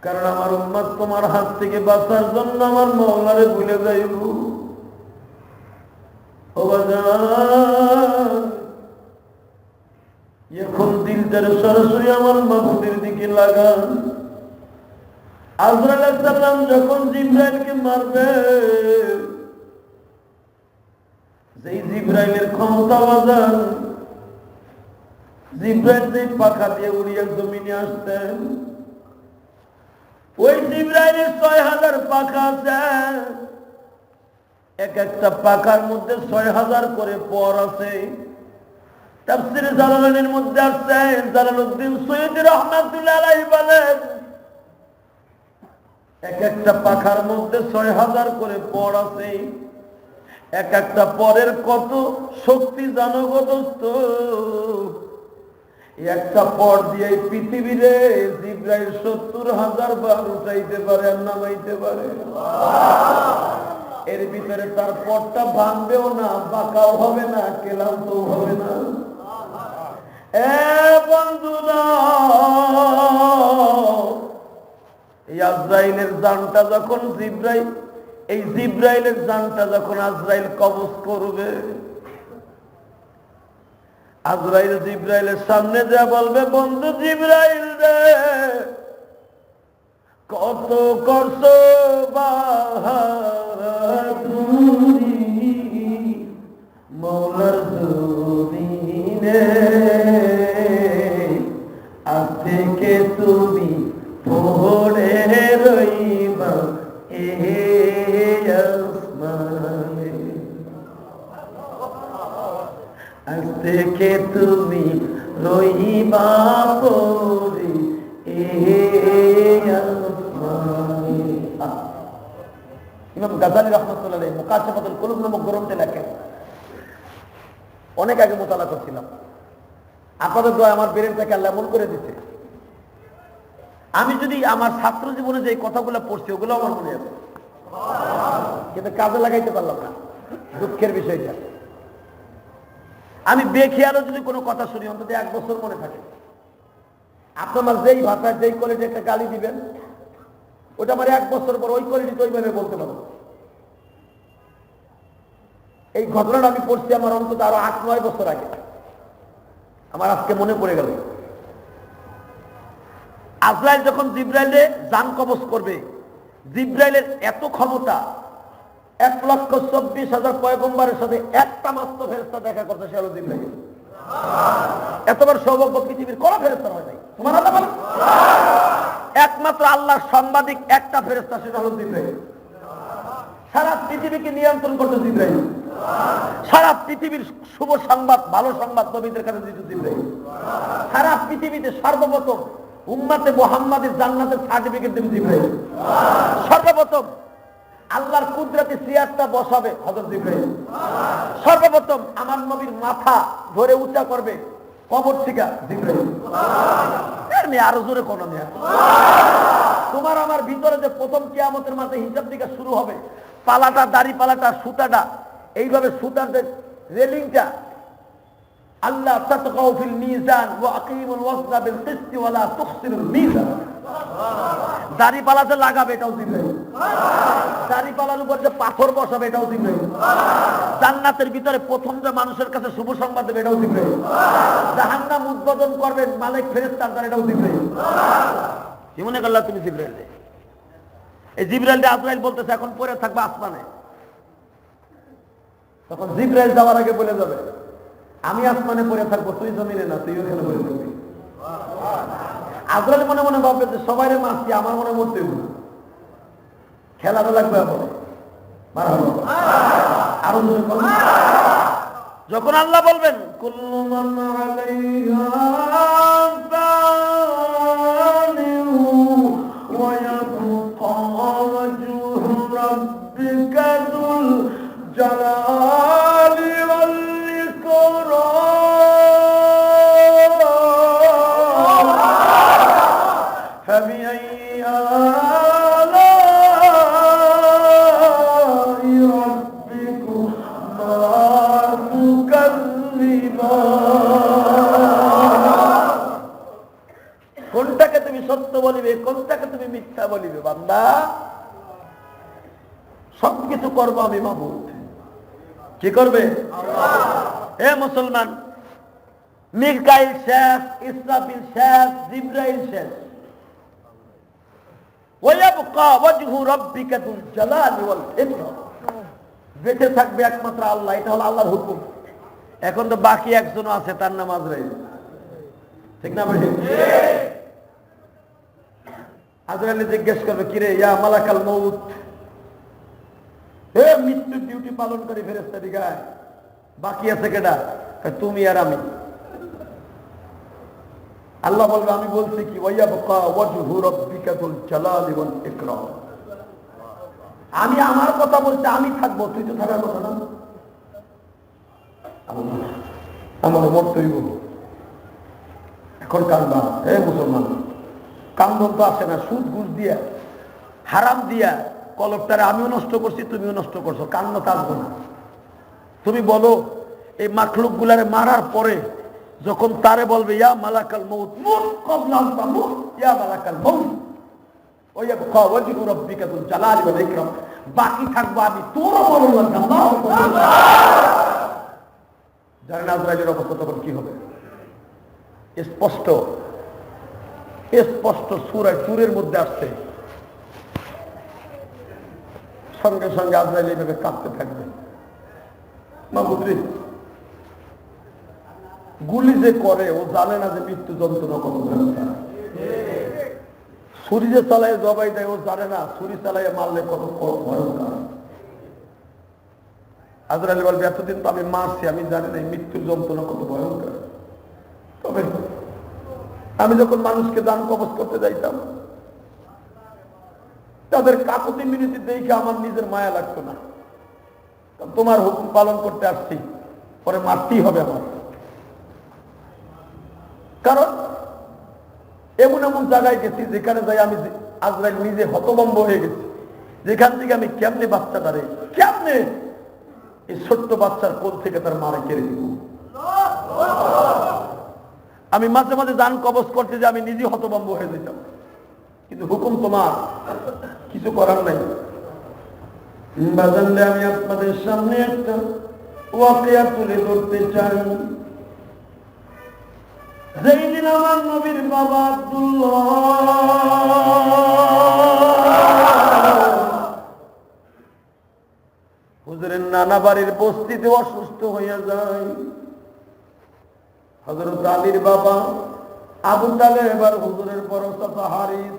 কারণ আমার উম্মত তোমার হাত থেকে বাঁচার জন্য আমার মওলারে ভুলে যাইব। ও বাজান, এখন দিলটারে সরাসরি আমার মাবুদের দিকে লাগান। আজরাইল আলাইহিস সালাম যখন জিবরাইলকে মারবে, যেই জিবরাইলের ক্ষমতা বাজান, জিবরাইল যেই পাখা দিয়ে উড়িয়ে জমিনে আসতেন, ওই জিবরাইলের 6000 পাখা আছে, এক একটা পাখার মধ্যে 6000 করে পর আছে। তাফসীরে জালালাইনের মধ্যে আছে, জালালউদ্দিন সৈয়দী রাহমাতুল্লাহ আলাইহি বলেন, এক একটা পাখার মধ্যে 6000 করে পর আছে। এক একটা পরের কত শক্তি জানো গো দোস্ত? একটা পর দিয়ে পৃথিবীরে জিবরাইল 70,000 বার উঠাইতে পারে আর নামাইতে পারে। এর ভিতরে তার পরটা ভাঙবেও না, বাঁকাও হবে না, ক্লান্তও হবে না। বন্ধুরা, এই আজরাইলের জানটা যখন এই জিবরাইলের জানটা যখন আজরাইল কবজ করবে, আজরাইল জিবরাইলের সামনে যা বলবে, বন্ধু জিবরাইল রে, কত করছো বাহাদুরি মৌলার জমিনে, আজ থেকে তুমি পড়ে রইবা এই আসমানে, আজ থেকে তুমি রইবা পড়ে এই আসমানে। ইমাম গাজালি রহমতুল্লাহ আলাইহি মুকাশফাতুল কুলুব নামক গ্রন্থে লেখেন, অনেক আগে মোতালা করছিলাম, আপনাদের দোয়া আমার ব্রেনটাকে আল্লাহ এমন করে দিচ্ছে, আমি যদি আমার ছাত্র জীবনে যে কথাগুলো পড়ছি ওগুলো আমার মনে আছে, কিন্তু কাজে লাগাইতে পারলাম না, দুঃখের বিষয়টা। আমি বেখেয়ালও যদি কোনো কথা শুনি অন্তত 1 বছর মনে থাকে। আপনার যেই ভাষায় যেই কোয়ালিটি একটা গালি দিবেন ওটা আমার 1 বছর পর ওই কোয়ালিটি ওইভাবে বলতে পারবো। এই ঘটনাটা আমি পড়ছি আমার অন্তত আরো 8-9 বছর আগে, আমার আজকে মনে পড়ে গেল। আজরাইল যখন জিব্রাইলে জান কবজ করবে, জিব্রাইলের এত ক্ষমতা, 1,24,000 পয়গম্বরের সাথে একটা মাত্র ফেরেশতা দেখা করতে, সে হলো জিব্রাইল। এতবার সৌভাগ্য পৃথিবীর কোন ফেরেশতা হয় নাই। তোমার আল্লাহ বলেন একমাত্র আল্লাহর সাংবাদিক একটা ফেরেশতা, সেটা হলো জিব্রাইল। সারা পৃথিবীকে নিয়ন্ত্রণ করতে জিব্রাইল, সারা পৃথিবীর শুভ সংবাদ ভালো সংবাদ নবীদের কাছে দিতে জিব্রাইল, সারা পৃথিবীতে সর্বপ্রথম উম্মতে মুহাম্মাদের জান্নাতের সার্টিফিকেট দেবে জিব্রাইল, সর্বপ্রথম আল্লাহর কুদরতি সিয়ারটা বসাবে হযরত জিব্রাইল, সর্বপ্রথম আমার নবীর মাথা ধরে উঁচা করবে কবর থেকে জিব্রাইল। আরো জোরে কোন নেই। তোমার আমার ভিতরে যে প্রথম কিয়ামতের মাঝে হিসাব দিকে শুরু হবে, পালাটা দাড়ি পালাটা সুতাটা এইভাবে সুতার যে রেলিংটা, আল্লাহ তাতকাউ ফিল মিজান ওয়া আকিমুল ওয়াজনা বিল কিসতি ওয়া লা তুখসিরুল মিজান, দাড়ি পালাতে লাগাবে এটাও জিব্রাইল, দাড়ি পালার উপর যে পাথর বসাবে এটাও জিব্রাইল, জান্নাতের ভিতরে প্রথম যে মানুষের কাছে শুভ সংবাদ দেবে এটাও জিব্রাইল, জাহান্নাম উদ্বোধন করবেন মালিক ফেরেশতার দ্বারা এটাও জিব্রাইল। কি মনে করলা তুমি জিব্রাইল? এই জিব্রাইল আজরাইল বলতেছে এখন পরে থাকবে আসমানে, তখন জিব্রাইল যাওয়ার আগে বলে যাবে আমি আসমানে পরে থাকবো, তুই জমিনে না, তুই ওখানে পরে থাকবি। আজরাইল মনে মনে ভাববে যে সবাই মারছি, আমার মনে মরতে খেলাটা লাগবে। আরো যখন আল্লাহ বলবেন কুল্লু মান আলাইহা ফানিহু ওয়া ইয়াবকা ওয়াজহু রাব্বিকা যুল জালালি ওয়াল ইকরাম ফাবিআইয়ি আলা'i রাব্বিকুমা তুকাযযিবান। কোনটাকে তুমি সত্য বলিবে, কোনটাকে তুমি মিথ্যা বলিবে? বান্দা সবকিছু করবো আমি মাবুদ। কি করবে? হে মুসলমান, মিকাইল শেষ, ইসরাফিল শেষ, জিবরাইল শেষ, ওয়ায়াবকা ওয়াজহু রাব্বিকা যুল জালালি ওয়াল ইকরাম। বেঁচে থাকবে একমাত্র আল্লাহ, এটা হলো আল্লাহর হুকুম। এখন তো বাকি একজন আছে, তার নাম আজরাইল, ঠিক না? আজরাইল জিজ্ঞেস করবে কিরে ইয়া মালাকাল মউত, হে মৃত্যুর ডিউটি পালন করি ফেরেশতা দিগায়, বাকি আছে কেডা? তুমি আর আমি। আল্লাহ বলবে আমি বলছি কি ওয়ায়াবকা ওয়াজহু রাব্বিকা যুল জালালি ওয়াল ইকরাম। আমি আমার কথা বলতে আমি থাকবো, তুই তো থাকার কথা না। আমার মরতেই বলবো। এখন কান্দা, হে মুসলমান, কান্দন তো আসে না, সুদ ঘুষ দিয়া হারাম দিয়া কলবটারে আমিও নষ্ট করছি, তুমিও নষ্ট করছো, কান্না থাকবো না। তুমি বলো এই মাখলুক গুলারে মারার পরে যখন তারে বলবে ইয়া মালাকাল মউত মুত ক্বাবলা আন তামুত, ইয়া মালাকাল মউত ওয়ায়াবকা ওয়াজহু রাব্বিকা যুল জালালি ওয়াল ইকরাম, বাকি থাকবো আমি, তোরও বলবো আল্লাহ। জানেন আজরাইলের অবস্থা তখন কি হবে? স্পষ্ট স্পষ্ট সূরা তুরের মধ্যে আসছে সঙ্গে সঙ্গে আজরাইল এইভাবে কাঁপতে থাকবে। মাহবুবরে, গুলি যে করে ও জানে না যে মৃত্যু যন্ত্রণা কত ভয়ঙ্কর। ছুরি যে চালায় জবাই দেয় ও জানে না ছুরি চালায় মারলে কত ভয়ঙ্কর। আজরাইল বলবে এতদিন তো আমি মারছি, আমি জানি না মৃত্যুর যন্ত্রণা কত ভয়ঙ্কর। তবে আমি যখন মানুষকে দান কবজ করতে যাইতাম তাদের কাকুতি মিনতি দেখে আমার নিজের মায়া লাগতো না। তোমার হুকুম পালন করতে আসছি, পরে মারতেই হবে আমার। কারণ এমন এমন জায়গায় গেছি যেখানে যাই আমি আজরাইল নিজে হতভম্ব হয়ে গেছি। যেখান থেকে আমি কেমনে বাচ্চাটারে, কেমনে এই ছোট্ট বাচ্চার কোল থেকে তার মারে কেড়ে দিব। আমি মাঝে মাঝে দান কবজ করতে যে আমি নিজে হতভম্ব হয়ে যেতাম, কিন্তু হুকুম তোমার, কিছু করার নাই। বাজানলে আমি আপনাদের সামনে একটা ওয়াকিয়া তুলে ধরতে চাই। যেই দিন আমার নবীর বাবা আব্দুল্লাহ হুজুরের নানা বাড়ির বস্তিতে অসুস্থ হইয়া যায়, হযরত আলীর বাবা আবু তালেব এবার হুজুরের বড় চাচা হারিস,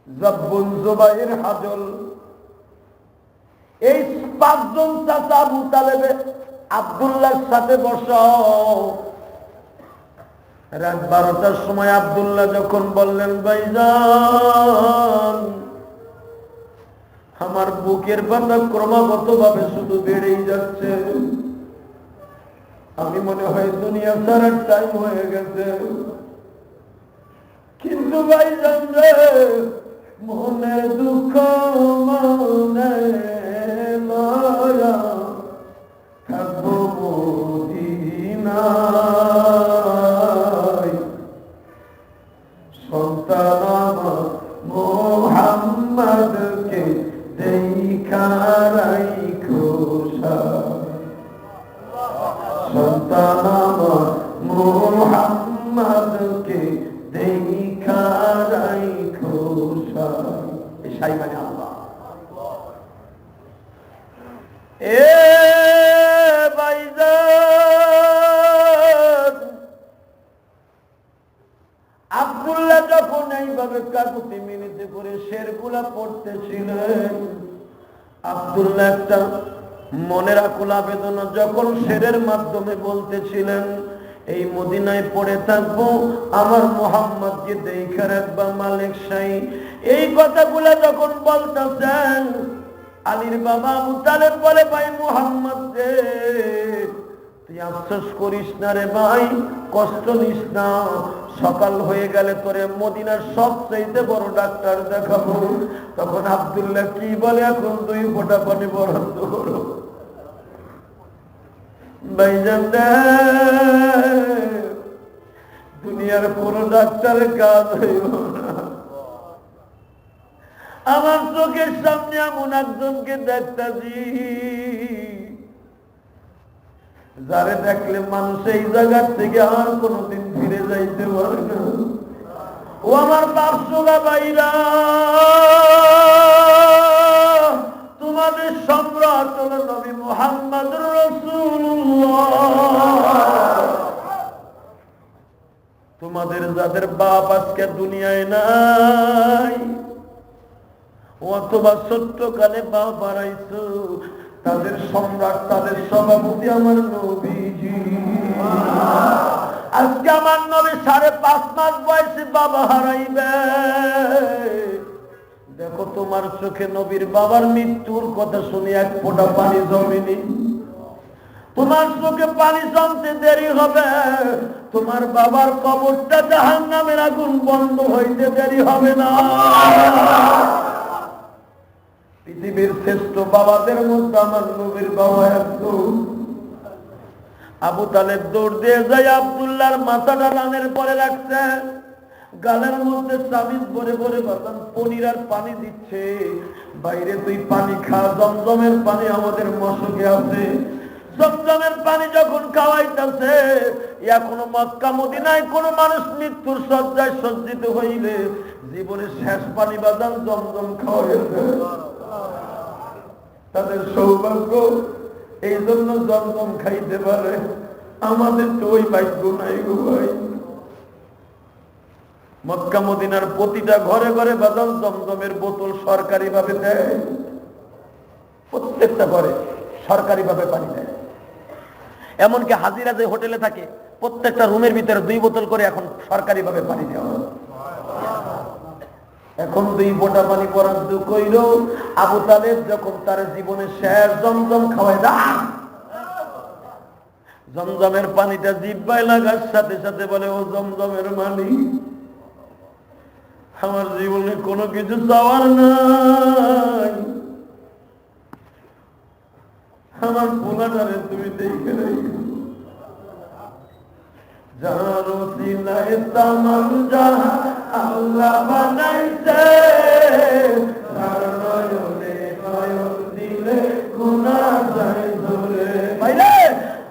জব্বুন, জুবাইর, হাজল, এই পাঁচজন চাচা আবু তালেব আব্দুল্লাহর সাথে বসাও। রাত 12টার সময় আব্দুল্লাহ যখন বললেন, ভাইজান আমার বুকের ব্যথা ক্রমাগত ভাবে শুধু বেড়েই যাচ্ছে, আমি মনে হয় দুনিয়া ছাড়ার টাইম হয়ে গেছে। কিন্তু ভাইজান রে, মনে দুঃখ মনে লয়া থাকবো মদিনায়, সন্তান আমার মুহাম্মদকে দেখা রাইখো সাথে, সন্তান আমার মুহাম্মদকে দেখা রাইখো সাথে। এই সাই মানে আল্লাহ। এ ভাইজান, আব্দুল্লাহ যখন এইভাবে কাকুতি মিনতি করে শেরগুলা পড়তেছিলেন, আব্দুল্লাহ একটা মনের আকুল আবেদনা যখন শেরের মাধ্যমে বলতেছিলেন, এই মদিনায় পড়ে থাকবো, আমার মুহাম্মদকে দেখা রাখবা মালিক শাহী, এই কথাগুলা যখন বলতেছেন, আলীর বাবা আবু তালেব বলে, ভাই মুহাম্মদ রে, তুই আফসোস করিস না রে ভাই, কষ্ট নিস না, সকাল হয়ে গেলে তোরে মদিনার সবচাইতে বড় ডাক্তার দেখাবো। তখন আব্দুল্লাহ কি বলে, এখন 2 ফোঁটা পানি বরাদ্দ করো। ভাইজান রে, দুনিয়ার কোন ডাক্তারের কাজ হইব না। আমার চোখের সামনে এমন একজনকে দেখতেছি, যারে দেখলে মানুষ এই জায়গার থেকে আর কোনদিন ফিরে যাইতে পারে না। ও আমার বাপসোগা ভাইরা, তোমাদের সম্রাট হলো নবী মুহাম্মদুর রাসূলুল্লাহ। তোমাদের যাদের বাপ আজকে দুনিয়ায় নাই, অথবা ছোট্টকালে বাপ হারাইছো, তাদের সম্রাট, তাদের সভাপতি আমার নবীজি। আজকে আমার নবী 5.5 মাস বয়সে বাবা হারাইবে। দেখো তোমার চোখে নবীর বাবার মৃত্যুর কথা শুনে 1 ফোঁটা পানি জমেনি, তোমার চোখে পানি জমতে দেরি হবে, তোমার বাবার কবরটা জাহান্নামের আগুন বন্ধ হইতে দেরি হবে না। পৃথিবীর শ্রেষ্ঠ বাবাদের মধ্যে আমার নবীর বাবা একজন। আবু তালেব দৌড় দিয়ে যায়, আব্দুল্লাহর মাথাটা রানের পরে রাখছে, গালের মধ্যে চাবিজ ভরে ভরে বাতান পনির আর পানি দিচ্ছে। বাইরে তুই পানি খা, জমজমের পানি আমাদের মশকে আছে। জমজমের পানি যখন খাওয়াইতেছে, এখনো মক্কা মদিনায় কোন মানুষ মৃত্যুর শয্যায় সজ্জিত হইলে জীবনের শেষ পানি বাদান জমজম খাওয়াইছে। তাদের সৌভাগ্য, এই জন্য জমজম খাইতে পারে। আমাদের তো ওই ভাগ্য নাই গো ভাই। মক্কা মদিনার প্রতিটা ঘরে ঘরে বাজার জমজমের বোতল সরকারি ভাবে দেয়, প্রত্যেকটা ঘরে সরকারি ভাবে পানি দেয়। এমনকি হাজিরা যে হোটেলে থাকে প্রত্যেকটা রুমের ভিতরে 2 বোতল করে এখন সরকারি ভাবে পানি দেওয়া হয়। এখন 2 বোটা পানি বরাদ্দ কইল আবু তালেব যখন তার জীবনে শেষ জমজম খাওয়াই দেয়, জমজমের পানিটা জিহ্বায় লাগার সাথে সাথে বলে, ও জমজমের মালিক, আমার জীবনে কোনো কিছু চাওয়ার নাই, আমার পোলাটারে তুমি দেখে রাখো। যার ওসিলায় তামাম জাহান আল্লাহ বানাইছে, তার নয়নে নয়ন দিলে গুনাহ যায় ধরে। ভাইরে,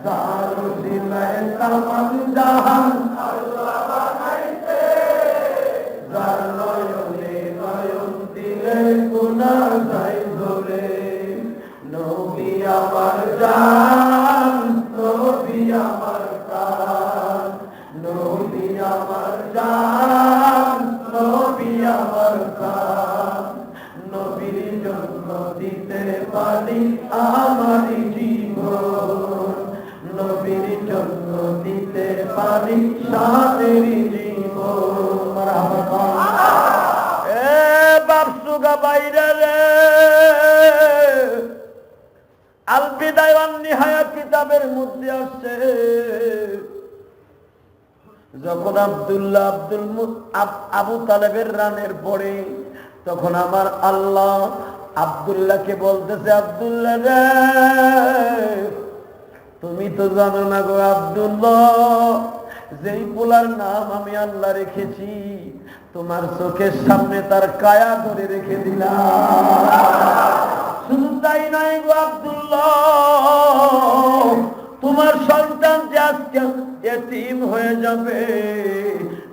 যার ওসিলায় তামাম জাহান আল্লাহ বানাইছে, যার নয়নে নয়ন দিলে গুনাহ যায় ধরে। নবী আমার জান, নবী আমার প্রাণ, নবী আমার জান, নবী আমার প্রাণ, নবীর জন্য দিতে পারি আমার জীবন, নবীর জন্য দিতে পারি সাদের জীবন। মারহাবা। এ বাপসুগা বাইরে রে, আল বিদায়া ওয়ান নিহায়া কিতাবের মধ্যে আছে, যখন আবু তালেবের রানের পরে তখন আমার আল্লাহ আব্দুল্লাহকে বলতেছে, আব্দুল্লাহ রে, তুমি তো জানো না গো আব্দুল্লাহ, যেই পোলার নাম আমি আল্লাহ রেখেছি, তোমার চোখের সামনে তার কায়া ধরে রেখে দিলাম। শুধু তাই নয় গো আব্দুল্লাহ, তোমার সন্তান যে আজকে এতিম হয়ে যাবে,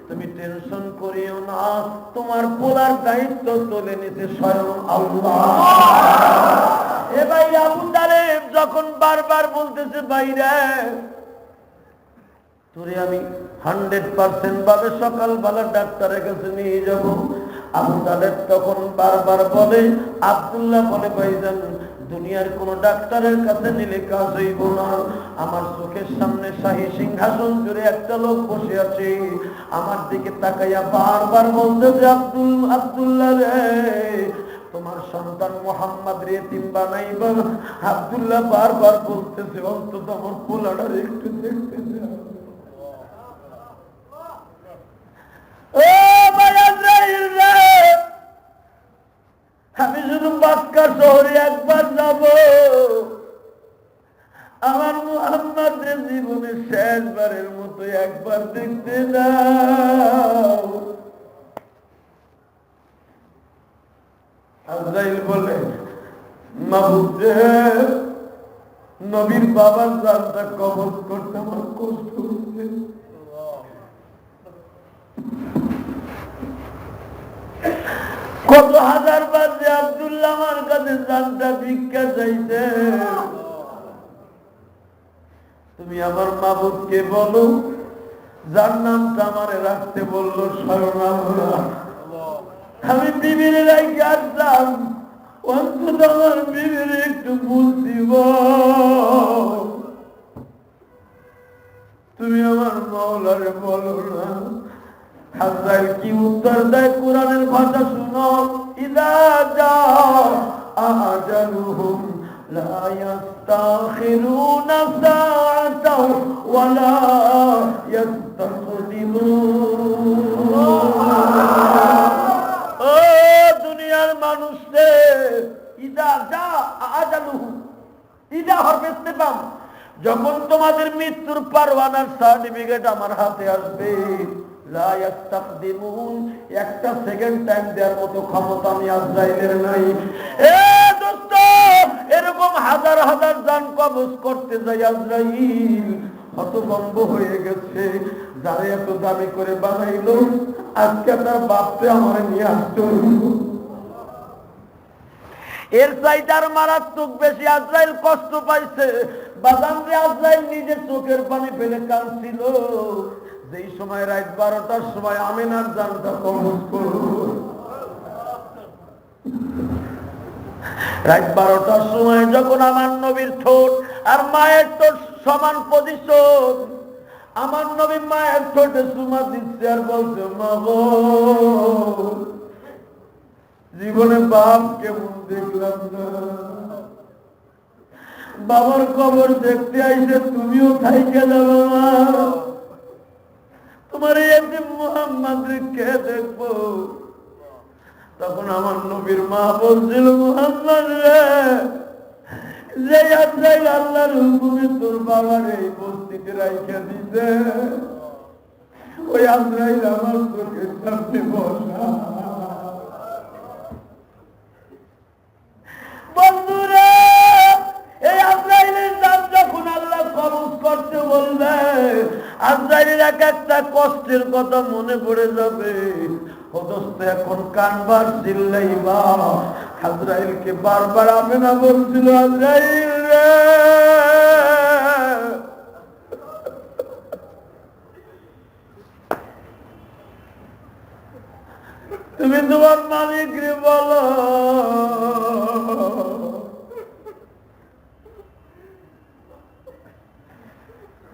তুমি টেনশন করিও না, তোমার পোলার দায়িত্ব তুলে নিতে স্বয়ং আল্লাহ। এ ভাই আবু তালেব যখন বারবার বলতেছে, ভাইরা তোরে আমি 100% ভাবে সকালবেলা ডাক্তারের কাছে নিয়ে যাব। আবু তালেব তখন বারবার বলে, আব্দুল্লাহ বলে, ভাইজান দুনিয়ার কোন ডাক্তারের কাছে নিলে কাজ হইব না, আমার চোখের সামনে শাহী সিংহাসন জুড়ে একটা লোক বসে আছে, আমার দিকে তাকাইয়া বারবার বলতেছে, আব্দুল্লাহ রে, তোমার সন্তান মুহাম্মদ রে এতিম বানাইবা। আব্দুল্লাহ বারবার বলতেছে, অন্তত আমার পোলাটার একটু দেখতে দাও। আমি শুধু মক্কা শহরে একবার যাব, আমার মুহাম্মদের জীবনে শেষবারের মতো একবার দেখতে দাও। আজরাইল বলে, মাহবুব নবীর বাবার জানটা কবজ করতে আমার কষ্ট হচ্ছে। কত হাজার বার যে আব্দুল্লাহ আমার কাছে জানটা ভিক্ষা চাইছে, তুমি আমার মাহবুবকে বলো, যার নামটা আমারে রাখতে বললো স্বয়ং আল্লাহ, আমি বিবির রাখি আসলাম, অন্তত আমার বিবির একটু বুঝিব, তুমি আমার মাওলারে বলো না। আজরাইল কি উত্তর দেয়, কোরআনের ভাষা শুনো, ইযা জা আজালুহুম লা ইস্তাখিরুনা সাআতাও ওয়া লা ইস্তাকদিমুন। ও দুনিয়ার মানুষদের, ইযা জা আজালুহুম, ইযা হরফে ইস্তিফাম, যখন তোমাদের মৃত্যুর পরওয়ানার সার্টিফিকেট আমার হাতে আসবে, লা ইস্তাকদিমুন, একটা সেকেন্ড টাইম দেওয়ার মতো ক্ষমতা আমি আজরাইলের নাই। এ দোস্ত, এরকম হাজার হাজার জান কবজ করতে যাই আজরাইল হতভম্ব হয়ে গেছে। যারা এত দামি করে বানাইলো, আজকে তার বাপরে আমার নিয়ে আসতে হইল। এর চাইতে আর মারাত্মক বেশি আজরাইল কষ্ট পাইছে। বাদাম রে আজরাইল নিজের চোখের পানি ফেলে কাঁদছিল। যেই সময় রাত 12টার সময় আমিনার জানটা কবজ করল, রাত 12টার সময় যখন আমার নবীর ঠোঁট আর মায়ের ঠোঁট সমান পজিশন, আমার নবী মায়ের ঠোঁটে চুমা দিচ্ছে আর বলছে, মা গো, জীবনে বাপ কেমন দেখলাম না, বাবার কবর দেখতে আইসে তুমিও থাইকে যাবো মা, তোমার এই মুহাম্মদ কে দেখবো। তখন আমার নবীর মা বলছিল, মুহাম্মদ রে, যে আজরাইল আল্লাহর হুকুমে তোর বাবার এই বস্তিতে রাইখা দিতে, ওই আজরাইল আমার চোখের সামনে বসা। বন্ধুরা, এই আজরাইলের নাম যখন আল্লাহ কবজ করতে বলবে, আজরাইলের এক একটা কষ্টের কথা মনে পড়ে যাবে। অথচ এখন কানবার চিল্লাইবা। আজরাইলকে বারবার আমেনা বলছিল, আজরাইল রে, তুমি তোমার মালিক রে বলো,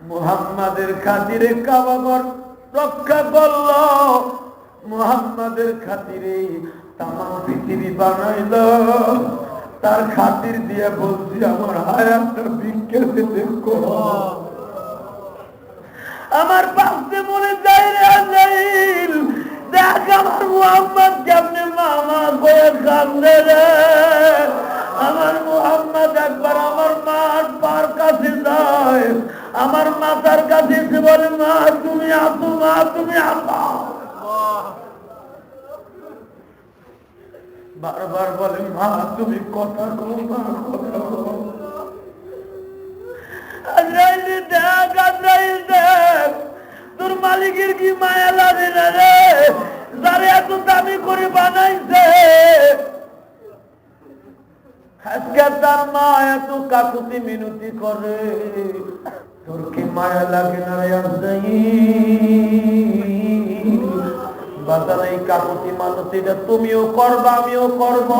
মুহাম্মাদের খাতিরে কাবা ঘর রক্ষা করল, মুহাম্মাদের খাতিরে তামাম পৃথিবী বানাইল, তার খাতির দিয়ে বলছি আমার হায়াতটা ভিক্ষা দিতে করো। আমার পাশে মনে যায় রে আজরাইল, দেখ আমার মুহাম্মদ কেমনে মামা করে কান্দে রে। আমার মুহাম্মদ একবার আমার মার পার কাছে যায়, আমার মাথার কাছে এসে বলে, মা তুমি আসো, মা তুমি আসো। বারবার বলে, মা তুমি কথা কও, মা কথা কও। আজরাইল দেখ, আজরাইল দেখ, তোর মালিকের কি মায়া লাগে না রে, যারে এত দামি করে বানাইছে, আজকে তার মা এত কাকুতি মিনতি করে, তোর কি মায়া লাগে না রে আজরাইল? বাজার এই কাকুতি মানতিটা তুমিও করবা, আমিও করব,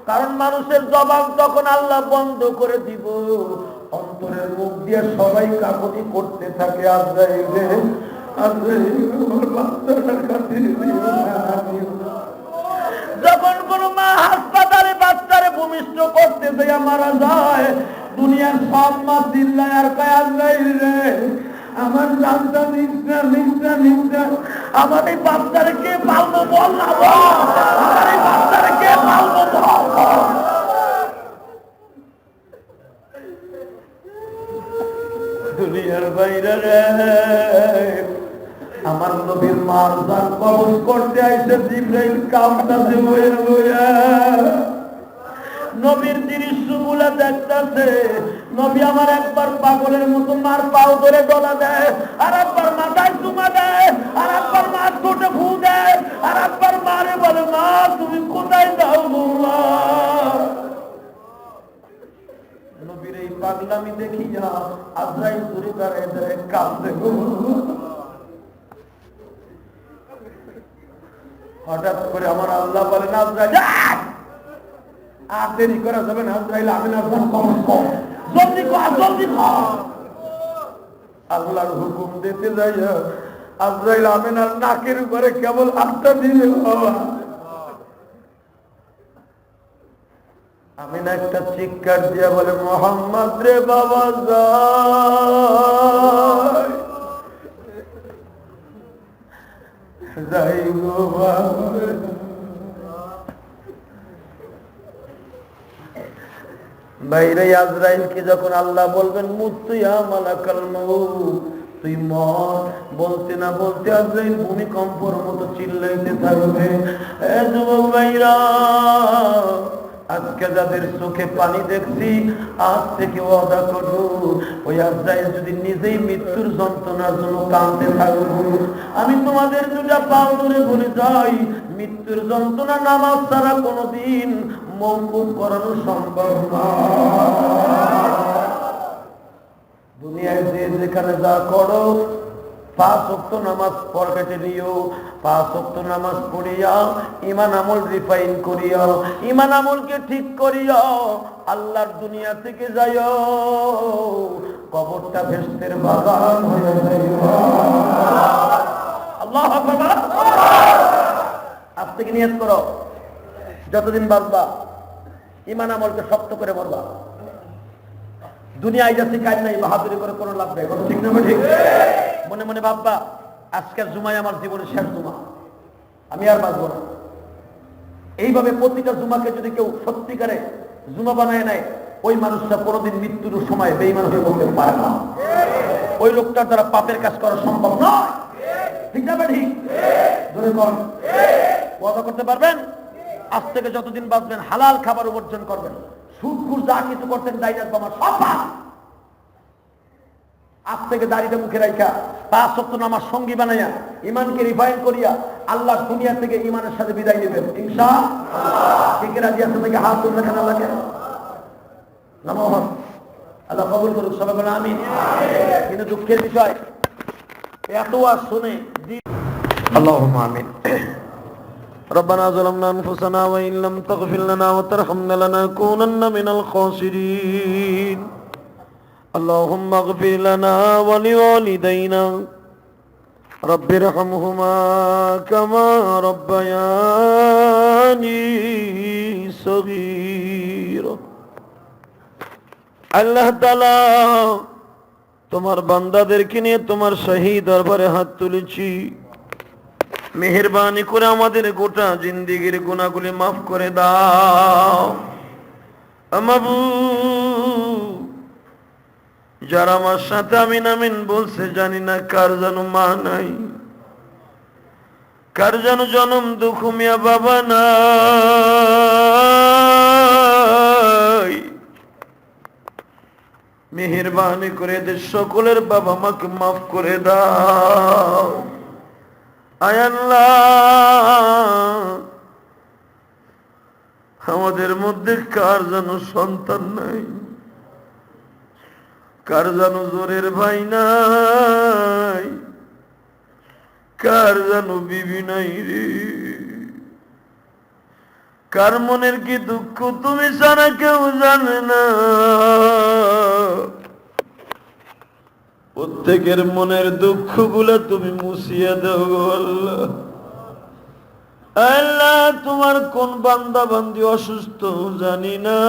কারণ মানুষের জবাব তখন আল্লাহ বন্ধ করে দিব, অন্তরের মুখ দিয়ে সবাই কাকুতি করতে থাকে, আজরাইল রে, আজরাইল আমার বাচ্চাটার কাছে যখন কোন মা হাসপাতালে বাচ্চারে ভূমিষ্ঠ করতে যায় মারা যায়, দুনিয়ার সব মা চিল্লায় আর কয়, আজরাইল রে, আমার জানটা নিচ্ছা নিচ্ছা নিচ্ছা, আমার এই বাচ্চারে কে পালবো বল না, আমার এই বাচ্চারে কে পালবো বল। দুনিয়ার বাইরে রে, আমার নবীর মার জান কবজ করতে আইসে জিবরাইল কামটাছে বইয়া বইয়া, নবীর দৃশ্যগুলা দেখতেছে। নবী আমার একবার পাগলের মতো মার পাও ধরে ডলা দেয়, আর একবার মাথায় চুমা দেয়, আর একবার মার ঠোঁটে ফু দেয়, আর একবার মারে বলে, মা তুমি কোথায় যাও বৌমা। নবীর এই পাগলামি দেখিয়া আজরাইল দূরে দাঁড়ায় দাঁড়ায় কাঁদতে। হঠাৎ করে আমার আল্লাহ বলেন, আজরাইল আর দেরি করা যাবে না, আজরাইল আমিনার জান কবজ কর, জলদি কর, জলদি কর। আল্লাহর হুকুম দিতে যাইয়া আজরাইল আমিনার নাকের উপরে কেবল হাতটা দিলে, বাবা আমিনা একটা চিৎকার দিয়া বলে, মুহাম্মদ রে বাবা যাই গো বাবা। বাইরে আজরাইলকে যখন আল্লাহ বলবেন, মুতু ইয়া মালাকাল মাউত, তুই মর, বলতে না বলতে আজরাইল ভূমিকম্পর মতো চিল্লাইতে থাকবে। এ যুবক ভাইরা, আজকে যাদের চোখে পানি দেখছি, আজ থেকে ওয়াদা করো, ওই আজরাইল যদি নিজেই মৃত্যুর যন্ত্রণার জন্য কাঁদতে থাকবো, আমি তোমাদের দুটা পাও ধরে বলে যাই, মৃত্যুর যন্ত্রণা নামাজ ছাড়া কোনোদিন মওকুফ করানো সম্ভব না। দুনিয়ায় যে যেখানে যা করো, 5 ওয়াক্ত নামাজ পড়তে নিও, 5 ওয়াক্ত নামাজ পড়িয়া ঈমান আমল রিফাইন করিয়া, ঈমান আমলকে ঠিক করিয়া আল্লাহর দুনিয়া থেকে যাইও, কবরটা বেহেশতের বাগান হয়ে যাইও। আল্লাহু আকবার। আজ থেকে নিয়ত করো, যতদিন বাঁচবা ঈমান আমলকে শক্ত করে মরবা। দুনিয়ায় যাচ্ছি কাজ নাই, বাহাদুরি করে কোনো লাভ নেই। ঠিক না? ঠিক। মনে মনে ভাববা আজকের জুমায় আমার জীবনের শেষ জুমা, আমি আর বাঁচবো না। এইভাবে প্রতিটা জুমাকে যদি কেউ সত্যিকারে জুমা বানায় নেয়, ওই মানুষটা কোনোদিন মৃত্যুর সময় বেঈমান হয়ে বলতে পারে না। ওই লোকটার দ্বারা পাপের কাজ করা সম্ভব নয়। ঠিক না? ঠিক। ধরে কর, ওয়াদা করতে পারবেন? আজ থেকে যতদিন বাঁচবেন হালাল খাবার বর্জন করবেন, সুদ ঘুষ যা কিছু করতেন দায়ী রাখবো আমার সব বাদ। আজ থেকে দাড়িটা মুখে রাখা 5 ওয়াক্ত নামাজ সঙ্গী বানাইয়া ঈমানকে রিফাইন করিয়া আল্লাহ দুনিয়া থেকে ঈমানের সাথে বিদায় নেবেন ইনশাআল্লাহ। কে কে রাজি আছে থেকে হাত তুলে রাখেন আল্লাহকে। নামাজ আল্লাহ কবুল করুক, সবাই বলে আমিন। কিন্তু দুঃখের বিষয়, এত আর শুনে আল্লাহুম্মা আমিন। ربنا ظلمنا أنفسنا وإن لم تغفر لنا وترحمنا لنكونن من الخاسرين اللهم اغفر لنا ولوالدينا رب ارحمهما كما ربياني صغيرا। আল্লাহ তাআলা তোমার বান্দাদেরকে নিয়ে তোমার শাহী দরবারে হাত তুলেছি, মেহেরবানি করে আমাদের গোটা জিন্দেগির গুনাহগুলি মাফ করে দাও। মাবুদ, যারা আমার সাথে আমিন আমিন বলছে, জানি না কার যেন মা নাই, কার যেন জনম দুঃখ মিয়া বাবা নাই, মেহেরবানি করে এদের সকলের বাবা মাকে মাফ করে দাও। আয় আল্লাহ, আমাদের মধ্যে কার যেন সন্তান নাই, কার যেন জোরের ভাই নাই, কার যেন বিবি নাই রে, কার মনের কি দুঃখ তুমি ছাড়া কেউ জানে না। প্রত্যেকের মনের দুঃখ গুলা তুমি মুছিয়ে দাও আল্লাহ। আল্লাহ, তোমার কোন বান্দা বান্দি অসুস্থ জানি না,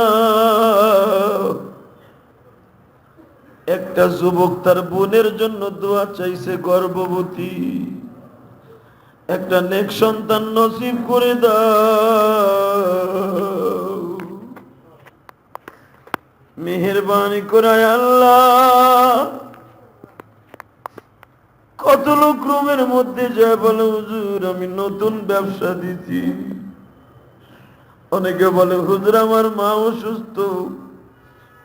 একটা যুবক তার বোনের জন্য দোয়া চাইছে, গর্ভবতী, একটা নেক সন্তান নসিব করে দাও। মেহেরবানি করে আল্লাহ, কত লোক রুমের মধ্যে যায় বলে হুজুর আমি নতুন ব্যবসা দিচ্ছি, অনেকে বলে হুজুর আমার মা অসুস্থ,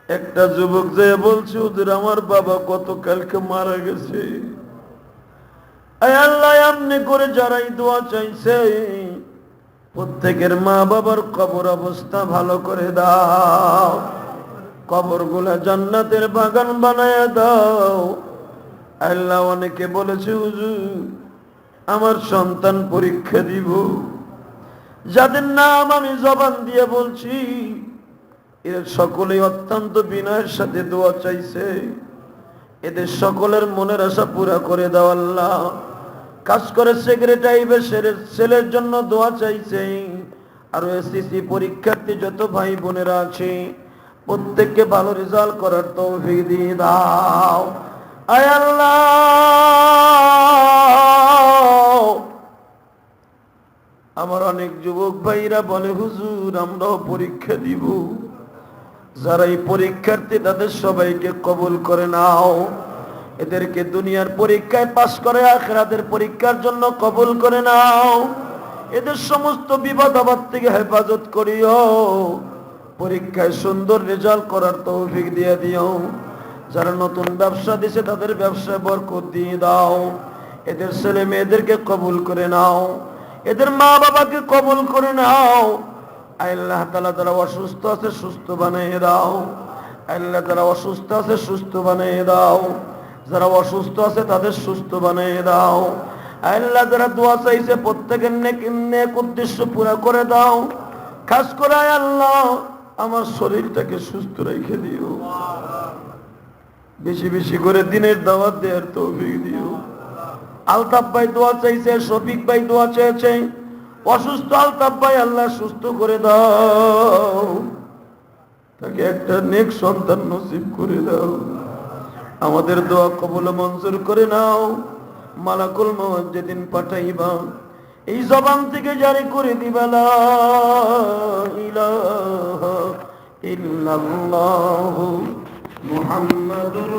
একটা যুবক যায় বলছে হুজুর আমার বাবা গতকালকে মারা গেছে। আয় আল্লাহ, এমনি করে যারাই দোয়া চাইছে প্রত্যেকের মা বাবার কবর অবস্থা ভালো করে দাও, কবর গুলা জান্নাতের বাগান বানায় দাও। আল্লাহ, অনেকে বলেছে হুজুর আমার সন্তান পরীক্ষা দিব, যাদের নাম আমি জবান দিয়ে বলছি এর সকলেই অত্যন্ত বিনয়ের সাথে দোয়া চাইছে, এদের সকলের মনের আশা পুরা করে দাও আল্লাহ। কাজ করে সেক্রেটারি ছেলের জন্য দোয়া চাইছে, আর এসএসসি পরীক্ষার্থী যত ভাই বোনেরা আছে প্রত্যেককে ভালো রেজাল্ট করার তৌফিক দিয়ে দাও। আয় আল্লাহ, আমার অনেক যুবক ভাইরা বলে হুজুর আমরাও পরীক্ষা দিব, যারা এই পরীক্ষার্থী তাদের সবাইকে কবুল করে নাও, এদেরকে দুনিয়ার পরীক্ষায় পাস করে আখিরাতের পরীক্ষার জন্য কবুল করে নাও, এদের সমস্ত বিপদ আপদ থেকে হেফাজত করিও, পরীক্ষায় সুন্দর রেজাল্ট করার তৌফিক দিয়ে দিও। যারা নতুন ব্যবসা দিছে তাদের ব্যবসায় বরকত দিয়ে দাও, এদের ছেলে মেয়েদেরকে কবুল করে নাও, এদের মা বাবাকে কবুল করে নাও। আল্লাহ তাআলা যারা অসুস্থ আছে সুস্থ বানিয়ে দাও। আল্লাহ যারা অসুস্থ আছে সুস্থ বানিয়ে দাও। যারা অসুস্থ আছে তাদের সুস্থ বানিয়ে দাও। আল্লাহ যারা দোয়া চাইছে প্রত্যেকের নেক উদ্দেশ্য পুরা করে দাও। খাস করে আল্লাহ আমার শরীরটাকে সুস্থ রেখে দিও। বেশি বেশি করে দিনের দাওয়াত দেওয়ার তৌফিক দিও। আলতাফ ভাই দোয়া চাইছে, শফিক ভাই দোয়া চেয়েছে, অসুস্থ আলতাফ ভাই আল্লাহ সুস্থ করে দাও। তাকে একটা নেক সন্তান নসিব করে দাও। আমাদের দোয়া কবুল মঞ্জুর করে নাও। মালাকুল মউত যেদিন পাঠাইবা এই জবান থেকে জারি করে দিবা লা ইলাহা ইল্লাল্লাহু মুহাম্মাদুর